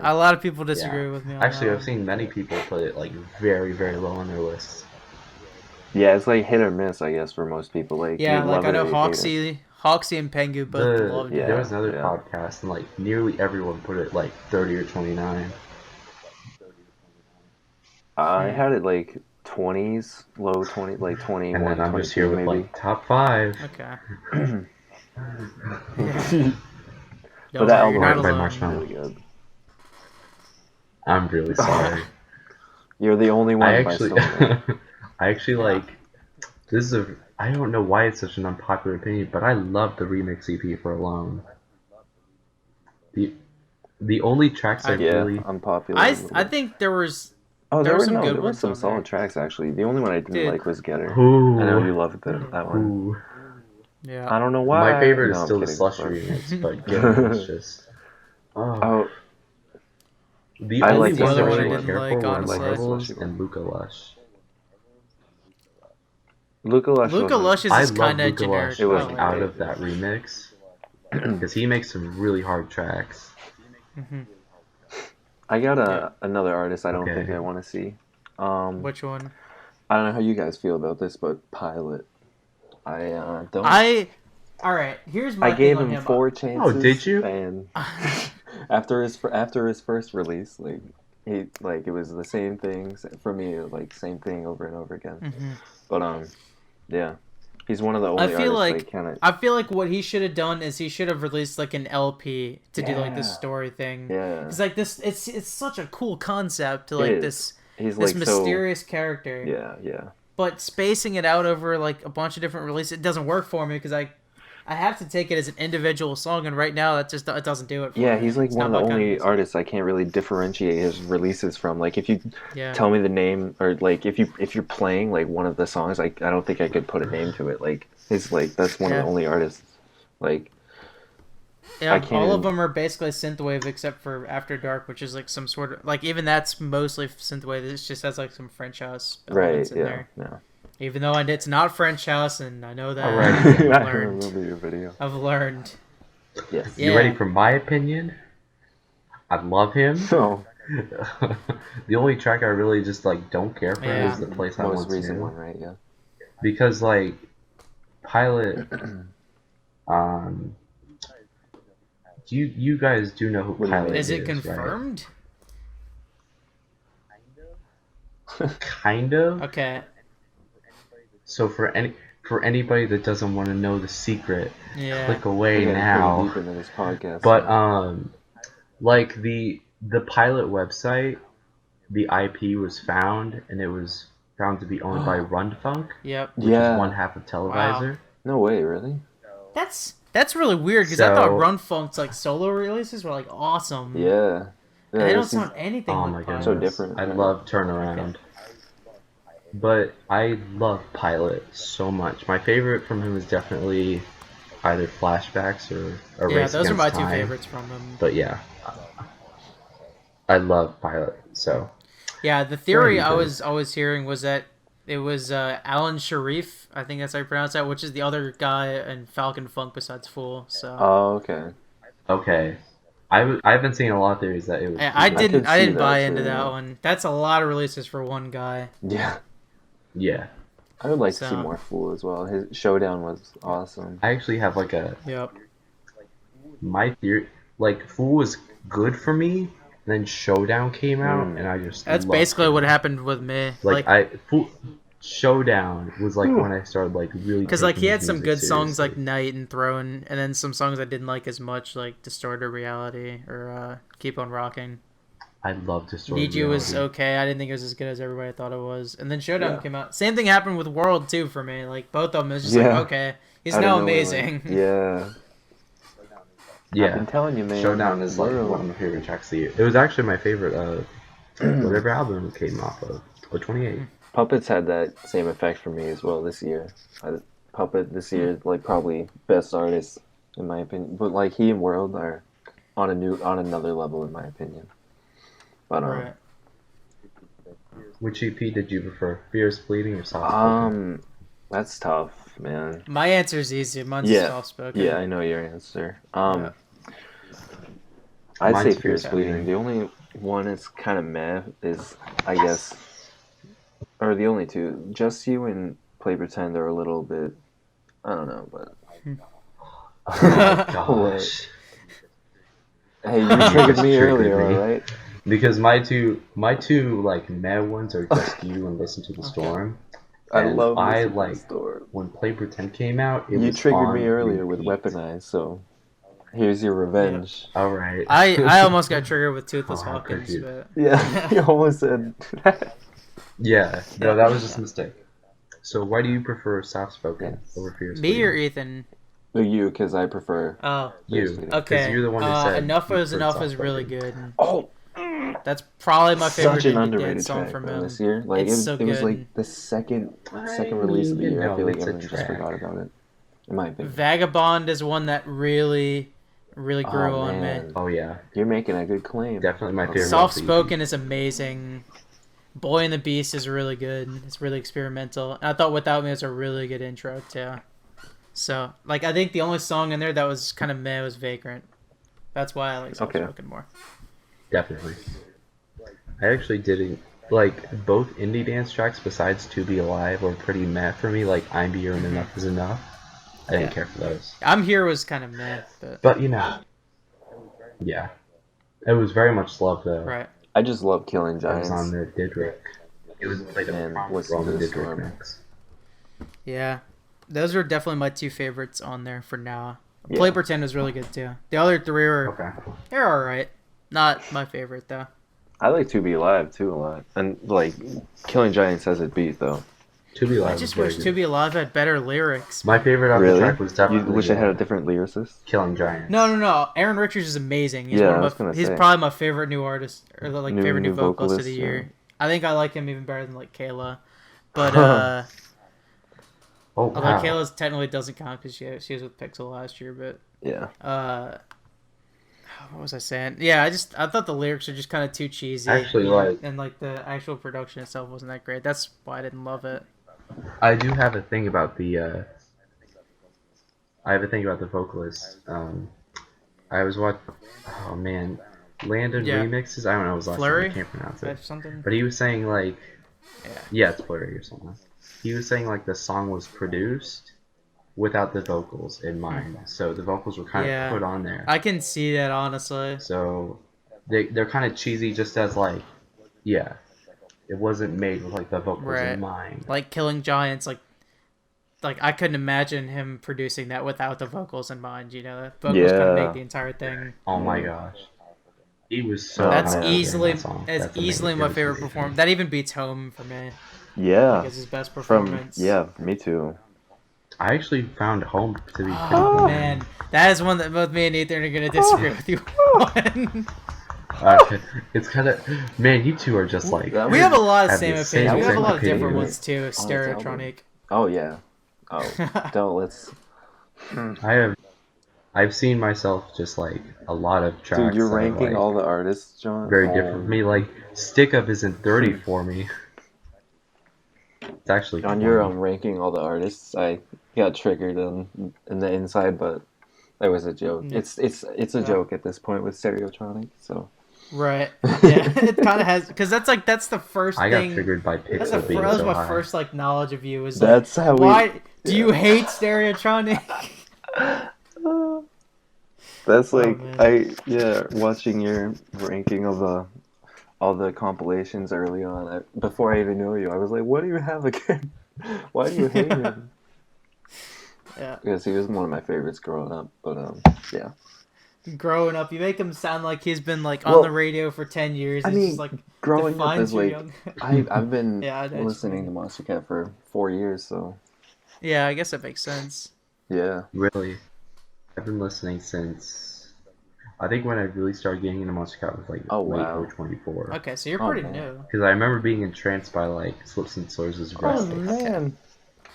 A lot of people disagree with me on Actually, that. I've seen many people put it like very, very low on their lists. Yeah, it's like hit or miss, I guess, for most people. Like I know Hoxie and Pengu both loved it. There was another podcast, and like nearly everyone put it like 30 or 29. I had it like 20s, low 20, like 21, and then I'm just here with maybe. Like top 5. Okay. But that album by was really good. I'm really sorry. You're the only one. I actually like. This is I don't know why it's such an unpopular opinion, but I love the remix EP for Alone. The only tracks I really unpopular. I think there was. Oh, there were some solid tracks actually. The only one I didn't like was Getter. Ooh. I know you loved that one. Ooh. Yeah. I don't know why. My favorite is still the Slush remix, but Getter is just. Oh. The only ones I really didn't care for were Marbles and Luca Lush. Luca Lush is just kind of generic. It was out of that remix because he makes some really hard tracks. Mm-hmm. I got another artist I don't think I want to see. Which one? I don't know how you guys feel about this, but Pilot. I don't. All right. Here's my. I gave him 4 chances. Oh, did you? And after his first release, like it was the same things for me, like same thing over and over again. Mm-hmm. But yeah. He's one of the only artists I feel like what he should have done is he should have released like an LP to do like this story thing. Yeah. It's like this. It's such a cool concept to like this. He's this like mysterious character. Yeah. but spacing it out over like a bunch of different releases, it doesn't work for me because I have to take it as an individual song, and right now it doesn't do it for me. He's like one of the only artists I can't really differentiate his releases from. Like if you tell me the name, or like if you're playing like one of the songs, I don't think I could put a name to it. Like it's like that's one of the only artists. Like all of them are basically synthwave except for After Dark, which is like some sort of like even that's mostly synthwave. It just has like some French house elements in there. Yeah. Even though it's not French house, and I know that. I remember your video. I've learned. Yes. You ready for my opinion? I love him. No. The only track I really just like don't care for is The Place I Once Knew. Most recent one, right? Yeah. Because like Pilot, you guys do know who Pilot is? Is it confirmed? Right? Kind of. Okay. So for anybody that doesn't want to know the secret, click away now. Deep into this podcast, but like the Pilot website, the IP was found, and it was found to be owned by Rundfunk. Yep. Which is one half of Televisor. Wow. No way, really? That's really weird because I thought Rundfunk's like solo releases were like awesome. Yeah. And they don't sound anything like Pilot. So different. I love Turnaround. Okay. But I love Pilot so much. My favorite from him is definitely either Flashbacks or Race Against Time. Yeah, those are my two favorites from him. But yeah, I love Pilot. So yeah, the theory I was always hearing was that it was Alan Sharif, I think that's how you pronounce that, which is the other guy in Falcon Funk besides Fool. So. Oh, okay. Okay. I've been seeing a lot of theories that it was. I didn't buy into that one. That's a lot of releases for one guy. Yeah. Yeah. I would like to see more Fool as well. His Showdown was awesome. I actually have like my theory, like Fool was good for me, and then Showdown came out, and I just that's basically what happened with me. Showdown was like when I started like really because like he had some good seriously. Songs like Night and Throne, and then some songs I didn't like as much, like Distorted Reality or Keep on Rocking. I love Distorted Need You was okay. I didn't think it was as good as everybody thought it was. And then Showdown came out. Same thing happened with World too for me. Like both of them is just like okay, he's now amazing. Yeah. Yeah. I've been telling you, man. Showdown is like one of my favorite tracks of the year. It was actually my favorite whatever album it came off of. 28. Puppets had that same effect for me as well this year. Puppet this year is like probably best artist in my opinion. But like he and World are on another level in my opinion. But right. Which EP did you prefer? Fierce Bleeding or Soft Spoken? That's tough, man. My answer is easy. Mine's Soft Spoken. Yeah, I know your answer. I'd say Fierce Bleeding. The only one that's kind of meh is, I guess, or the only two, Just You and Play Pretend are a little bit, I don't know, but. Oh my gosh. Hey, you triggered me earlier, alright? Because my two like meh ones are Just You and Listen to the Storm. I love the Storm. When Play Pretend came out, you triggered me earlier with Weaponize, so here's your revenge. Yeah. All right. I almost got triggered with Toothless Hawkins, but yeah, you almost said. Yeah, no, that was just a mistake. So why do you prefer Soft Spoken over Fierce Bleeding? Me or Ethan? You, because I prefer. Oh, you. Okay. You're the one who said Enough is really good. Oh. That's probably my favorite Such an underrated song track from him this year. Like it was like the second release of the year. I feel like everyone just forgot about it. In my opinion. Vagabond is one that really grew on me. Oh yeah. You're making a good claim. Definitely my favorite. Soft Spoken is amazing. Boy and the Beast is really good. It's really experimental. And I thought Without Me was a really good intro too. So, like, I think the only song in there that was kind of meh was Vagrant. That's why I like Soft Spoken more. Definitely. I actually didn't like both indie dance tracks besides To Be Alive were pretty meh for me. Like I'm Here and Enough Is Enough. I didn't care for those. I'm Here was kind of meh, but you know, yeah, it was very much loved though. Right. I just love Killing Giants. It was on the Didrik. It was like on the Didrik mix. Yeah, those are definitely my two favorites on there for now. Play Pretend was really good too. The other three were they're all right. Not my favorite though. I like To Be Alive too a lot, and like Killing Giants has it beat though. To Be Alive. I just wish To Be Alive had better lyrics. My favorite off the track was definitely. You wish it had a different lyricist? Killing Giants. No. Aaron Richards is amazing. He's he's probably my favorite new artist, or like favorite new vocalist of the year. I think I like him even better than like Kayla, but although Kayla's technically doesn't count because she was with Pixel last year, but yeah. What was I saying? Yeah, I thought the lyrics were just kind of too cheesy. Actually, and like the actual production itself wasn't that great. That's why I didn't love it. I do have a thing about the. I have a thing about the vocalist. I was watching. Oh man, Landon remixes. I don't know his last name. I can't pronounce it. Something. But he was saying like. Yeah, it's Flurry or something. He was saying like the song was produced without the vocals in mind, so the vocals were kind of put on there. I can see that honestly. So they're kind of cheesy, just as like, it wasn't made with like the vocals in mind. Like Killing Giants, like I couldn't imagine him producing that without the vocals in mind. You know, the vocals kind of make the entire thing. Oh my gosh, he was so. That's easily my favorite performance. That even beats Home for me. Yeah, like it's his best performance. Me too. I actually found Home to be. Oh man, that is one that both me and Ethan are gonna disagree with you on. It's kind of you two are just like we have a lot of same opinions. We have a lot of different ones too. Stereotronic. Oh yeah. Let's. I've seen myself just like a lot of tracks. Dude, you're ranking all the artists, John. Very different for me. Like Stick Up isn't 30 for me. It's actually on your ranking all the artists. I got triggered in the inside, but that was a joke. Yeah. It's a joke at this point with Stereotronic. So right, yeah, it kind of has because that's the first thing. I got triggered by Pixel. That was my first like knowledge of you. Is that's like, how why do you hate Stereotronic? That's like watching your ranking of all the compilations early on. Before I even knew you, I was like, "What do you have again? Why do you hate him?" Yeah, because he was one of my favorites growing up. But yeah, growing up, you make him sound like he's been like on the radio for 10 years. I mean, just, like, growing up is like I've been listening to Monstercat for 4 years, so yeah, I guess that makes sense. Yeah, really. I've been listening since I think when I really started getting into Monstercat was like late 24. Okay, so you're pretty new. Because I remember being entranced by like Slips and Slurs' Oh man!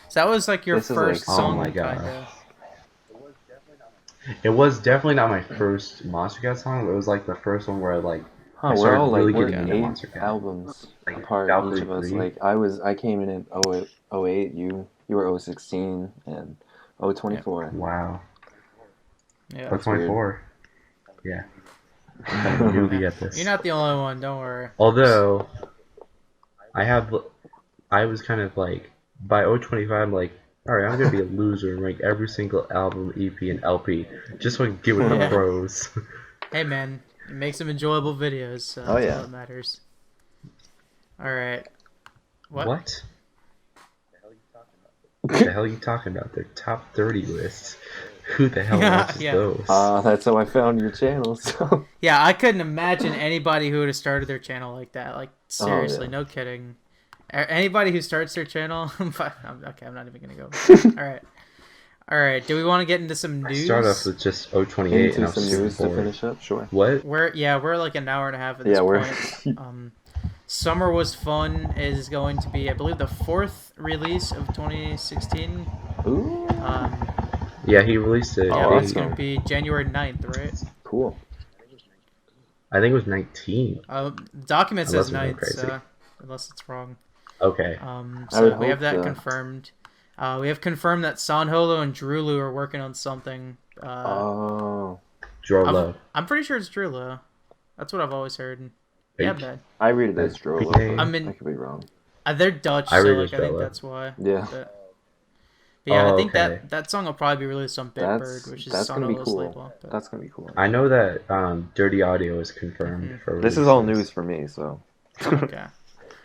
So that was like your first song. Oh my god! It was definitely not my first Monstercat song, but it was like the first one where I started really getting into Monstercat. Albums apart, each of us. Like I came in 08, you were 016 and 024. Wow. Yeah. 024. Yeah. Newbie at this. You're not the only one. Don't worry. Although I was kind of like by 025, I'm like, all right, I'm gonna be a loser and rank every single album, EP, and LP just so I can get with the pros. Hey man, make some enjoyable videos. So that's all that matters. All right. What? What the hell are you talking about? Their top 30 lists. Who the hell watches those? That's how I found your channel. So. Yeah, I couldn't imagine anybody who would have started their channel like that. Like seriously, no kidding. Anybody who starts their channel, okay, I'm not even gonna go. All right. Do we want to get into some news? Start off with just 028 and some news to finish up. Sure. What? We're like an hour and a half at this point. Summer Was Fun is going to be, I believe, the 4th release of 2016. Ooh. Yeah, he released it. Yeah, it's going to be January 9th, right? Cool. I think it was 19. Document says 9th, unless it's wrong. Okay. So we have that confirmed. We have confirmed that Sanholo and Drulu are working on something. Drolo. I'm pretty sure it's Drulu. That's what I've always heard. Yeah, bad. I read it as Drolo. I could be wrong. They're Dutch, so I think that's why. Yeah. But yeah, I think that song will probably be released on Bitbird, which is Sanholo's label. But... That's gonna be cool. I know that Dirty Audio is confirmed for. This is all news for me, so. Okay.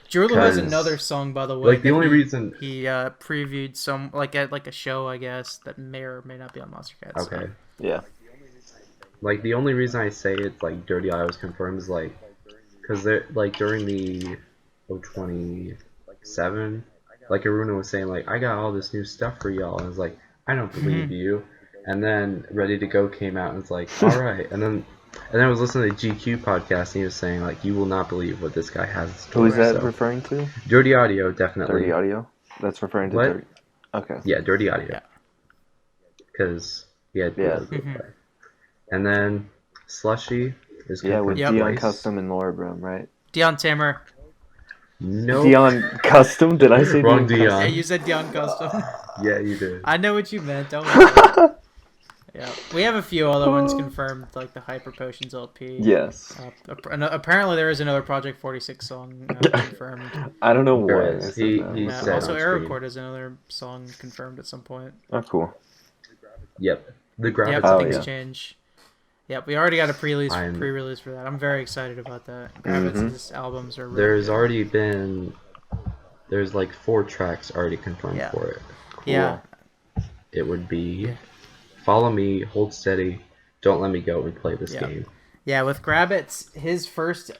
Drulu has another song, by the way. Like the only reason he previewed some at a show, I guess, that may or may not be on Monstercat. Okay. So. Yeah. Like the only reason I say it's like Dirty Audio is confirmed is like, because they're like during the 027 like Aruna was saying, like, I got all this new stuff for y'all, and I was like, I don't believe you. And then Ready to Go came out, and it's like, all right. And then I was listening to the GQ podcast, and he was saying, like, you will not believe what this guy has in store. Who is that referring to? Dirty Audio, definitely. Dirty Audio? That's referring to Dirty. Okay. Yeah, Dirty Audio. Because he had And then Slushy is with Dion Custom and Laura Brum, right? Dion Tamer. No. Dion Custom? Did I say Wrong Dion? Yeah, you said Dion Custom. Yeah, you did. I know what you meant. Don't worry. Yeah, we have a few other ones confirmed, like the Hyper Potions LP. Yes. Apparently, there is another Project 46 song confirmed. I don't know what. He said also, Aerocord is another song confirmed at some point. Oh, cool. Yep. The graphics. Yep, things change. Yep, we already got a pre-release for that. I'm very excited about that. Gravit's albums are really There's like 4 tracks already confirmed for it. Cool. Yeah. It would be Follow Me, Hold Steady, Don't Let Me Go, and Play This Game. Yeah, with Grabbits, his first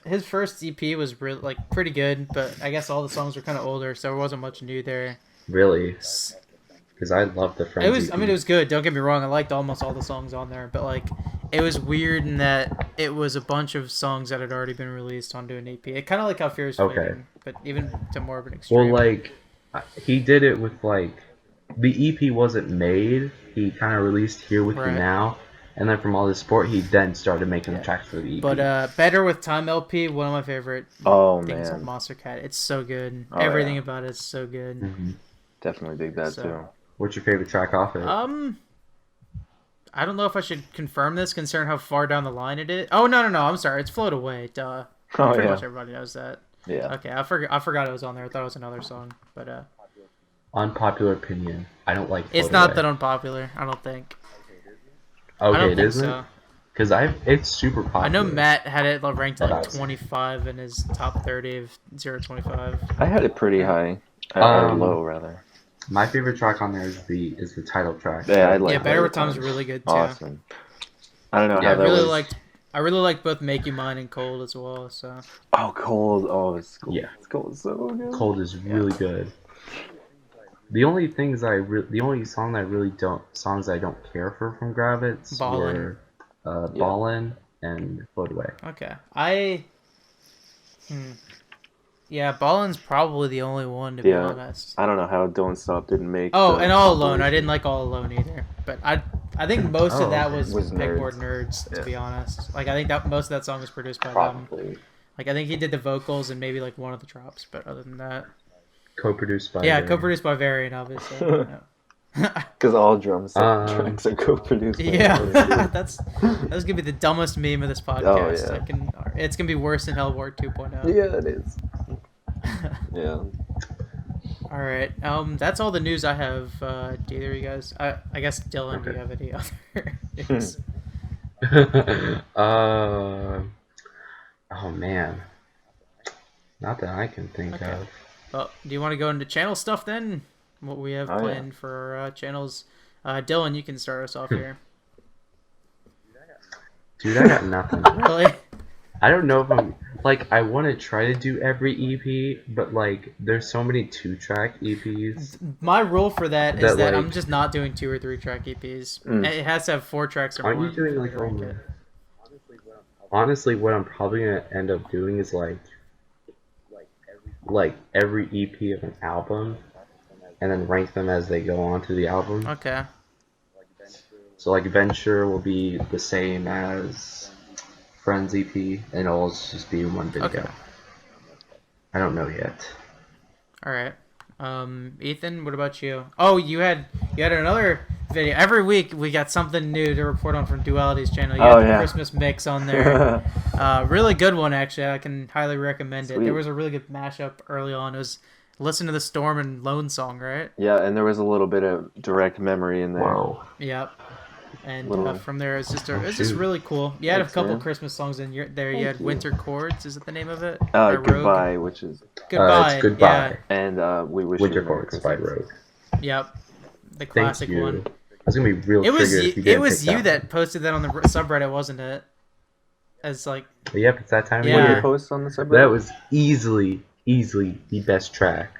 EP was really like pretty good, but I guess all the songs were kind of older, so there wasn't much new there. Really? Because I love the Friends EP. I mean, it was good. Don't get me wrong. I liked almost all the songs on there, but like, it was weird in that it was a bunch of songs that had already been released onto an EP. It kind of like how Fear's Fading, but even to more of an extreme. Well, like, he did it with like, the EP wasn't made. He kind of released Here With You Now, and then from all the support, he then started making the tracks for the EP. But Better With Time LP, one of my favorite things on Monstercat. It's so good. Everything about it is so good. Mm-hmm. Definitely dig that too. What's your favorite track off it? I don't know if I should confirm this, considering how far down the line it is. Oh no! I'm sorry. It's Float Away. Duh. Pretty much everybody knows that. Yeah. Okay, I forgot it was on there. I thought it was another song, but Unpopular opinion. I don't like. It's not that unpopular. I don't think. Okay, it isn't. Because it's super popular. I know Matt had it ranked like 25 in his top 30 of 0-25. I had it pretty high, or low rather. My favorite track on there is the title track. Yeah, I like. Better With Time is really good too. Awesome. I don't know how that was. I really liked both Make You Mine and Cold as well. So. Oh, Cold! Oh, it's cool. Yeah, Cold is so good. Cold is really good. The only songs I don't care for from Gravitz were Ballin' and Float Away. Okay, yeah, Ballin's probably the only one to be honest. I don't know how Don't Stop didn't make. Oh, and All Alone. I didn't like All Alone either, but I think most of that was Pegboard Nerds, to be honest. Like, I think that most of that song was produced by them. Like, I think he did the vocals and maybe like one of the drops, but other than that. Co-produced by Varien. Co-produced by Varien, obviously. Because all tracks are co-produced by Varien. that's gonna be the dumbest meme of this podcast. It's gonna be worse than Hellboard 2.0. Yeah, it is. Yeah. All right. That's all the news I have. Do either of you guys? I guess Dylan, do you have any other news? Oh man, not that I can think of. Well, do you want to go into channel stuff then? What we have planned for our channels? Dylan, you can start us off here. Dude, I got nothing. Really? I don't know if I'm like, I want to try to do every EP, but like, there's so many 2-track EPs. My rule for that is that I'm just not doing 2 or 3-track EPs. It has to have 4 tracks or more. Aren't you doing like honestly, what I'm probably gonna end up doing is like every EP of an album, and then rank them as they go onto the album. Okay. So like Venture will be the same as Friends EP, and it'll just be one video. Okay. I don't know yet. All right. Ethan, what about you? Oh, you had another video. Every week we got something new to report on from Duality's channel. You had the Christmas mix on there. Really good one, actually. I can highly recommend it. There was a really good mashup early on. It was Listen to the Storm and Lone Song, right? Yeah, and there was a little bit of direct memory in there. Wow. Yep. And from there, it's just really cool. You had a couple Christmas songs in there. You had Winter Chords. Is it the name of it? Goodbye, which is Goodbye. It's Goodbye. Yeah. And We Wish Winter You Chords by Rogue. Yep. The classic one. That's gonna be real. It was you that posted that on the subreddit, wasn't it? As like. Yep, it's that time of year. year. Post on the subreddit. That was easily the best track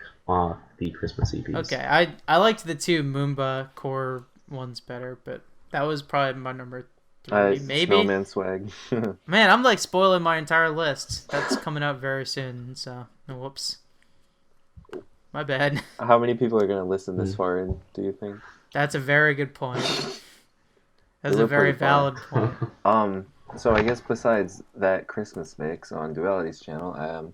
the Christmas EPs. Okay, I liked the 2 Moomba core ones better, but that was probably my number 3. Maybe Snowman Swag. Man, I'm like spoiling my entire list. That's coming out very soon, so whoops. My bad. How many people are gonna listen this far in? Do you think? That's a very good point. That's a very valid point. So I guess besides that Christmas mix on Duality's channel,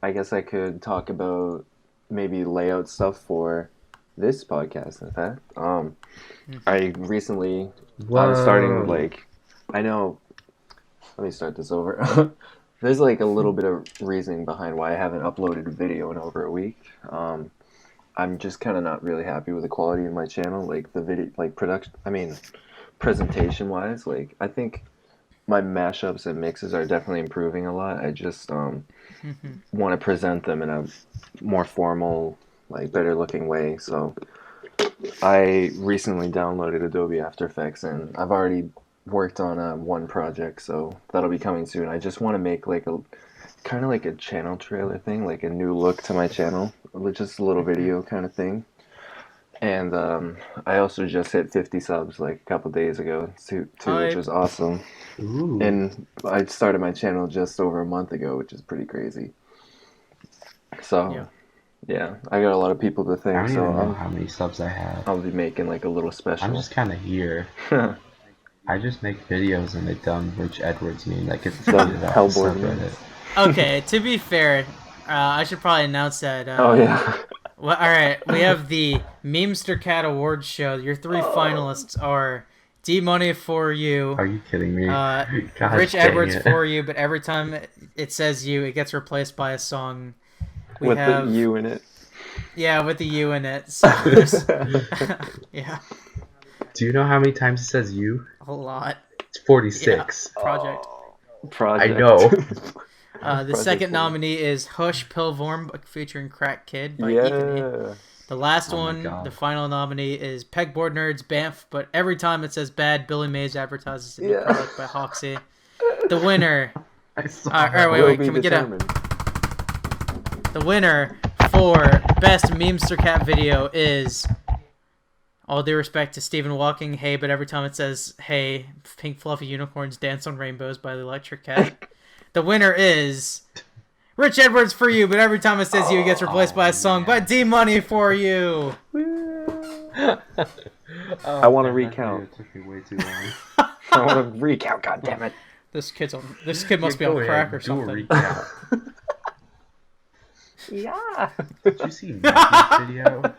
I guess I could talk about maybe layout stuff for this podcast. In fact, I recently I was starting like, I know. Let me start this over. There's like a little bit of reasoning behind why I haven't uploaded a video in over a week. I'm just kind of not really happy with the quality of my channel, like the video, like presentation wise. Like I think my mashups and mixes are definitely improving a lot. I just want to present them in a more formal, like better looking way. So I recently downloaded Adobe After Effects, and I've already worked on one project, so that'll be coming soon. I just want to make like a kind of like a channel trailer thing, like a new look to my channel, just a little video kind of thing. And I also just hit 50 subs like a couple days ago too, which was awesome. Ooh. And I started my channel just over a month ago, which is pretty crazy. So yeah, I got a lot of people to thank. I don't even know how many subs I have. I'll be making like a little special. I'm just kind of here. I just make videos in a dumb Rich Edwards meme that gets tweeted out subreddit. Okay, to be fair, I should probably announce that. Oh yeah. Well, all right, we have the Monstercat Awards show. Your 3 finalists are DMoney4u. Are you kidding me? Rich Edwards for you, but every time it says you, it gets replaced by a song. With the U in it. Yeah, with the U in it. So yeah. Do you know how many times it says you? A lot. It's 46. Yeah. Project. I know. The second nominee is Hush Pillvorm featuring Crack Kid by Ethan. The last one, the final nominee is Pegboard Nerds Banff, but every time it says bad, Billy Mays advertises a new product by Hoxie. The winner. Wait, can we get the winner for best Monstercat video is, all due respect to Stephen Walking, Hey, but every time it says Hey, Pink Fluffy Unicorns Dance on Rainbows by the Electric Cat. The winner is Rich Edwards for you, but every time it says you, it gets replaced by a song by DMoney4u. I want to recount. It took me way too long. I want to recount. God damn it! This kid must be on crack or something. Recount. Yeah. Did you see Matthew's video?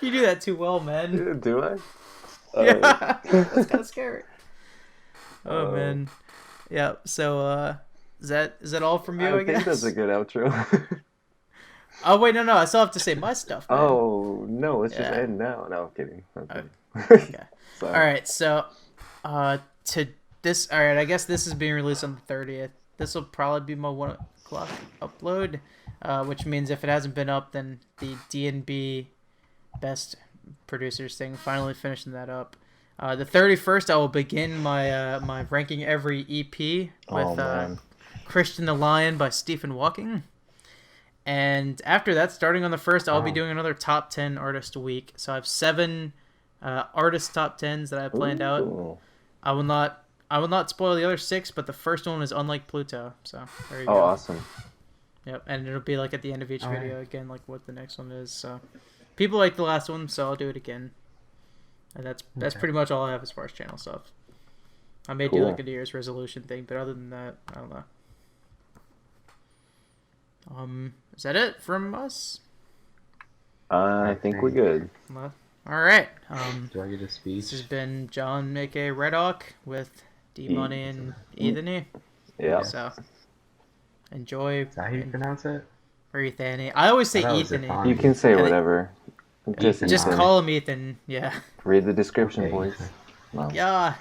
You do that too well, man. Do I? Yeah, that's kind of scary. Oh man. Yeah. So, is that all from you? I guess that's a good outro. Oh wait, no, I still have to say my stuff. Man. Oh no, let's just end now. No, I'm kidding. Okay. All right. So, to this. All right. I guess this is being released on the 30th. This will probably be my 1 o'clock upload, which means if it hasn't been up, then the D&B Best Producers thing, finally finishing that up. The 31st, I will begin my my ranking every EP with Christian the Lion by Stephen Walking. And after that, starting on the 1st, I'll be doing another top 10 artist a week. So I have 7 artist top 10s that I planned out. I will not spoil the other 6, but the first one is Unlike Pluto. So there you go. Oh, awesome. Yep, and it'll be like at the end of each video again, like what the next one is. So people like the last one, so I'll do it again. And that's pretty much all I have as far as channel stuff. I may do like a New Year's resolution thing, but other than that, I don't know. Is that it from us? I think we're good. Well, all right. Do I get a speech? This has been John, aka Redhawk, with DMoney and Ethany. Yeah. So enjoy. Is that how you pronounce it? Or Ethany. I always say Ethany. You can say whatever. Just call him Ethan. Yeah. Read the description, boys. No. Yeah.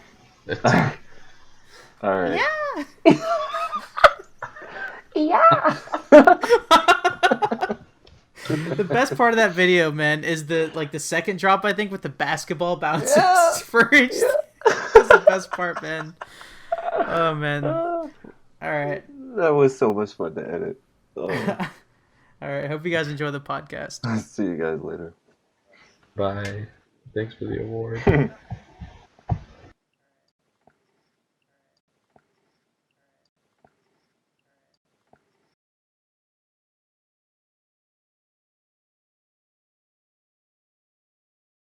All right. Yeah. Yeah. The best part of that video, man, is the second drop, I think, with the basketball bounces for each. That's the best part, man. Oh man. All right. That was so much fun to edit. Oh. All right. Hope you guys enjoy the podcast. See you guys later. Bye. Thanks for the award.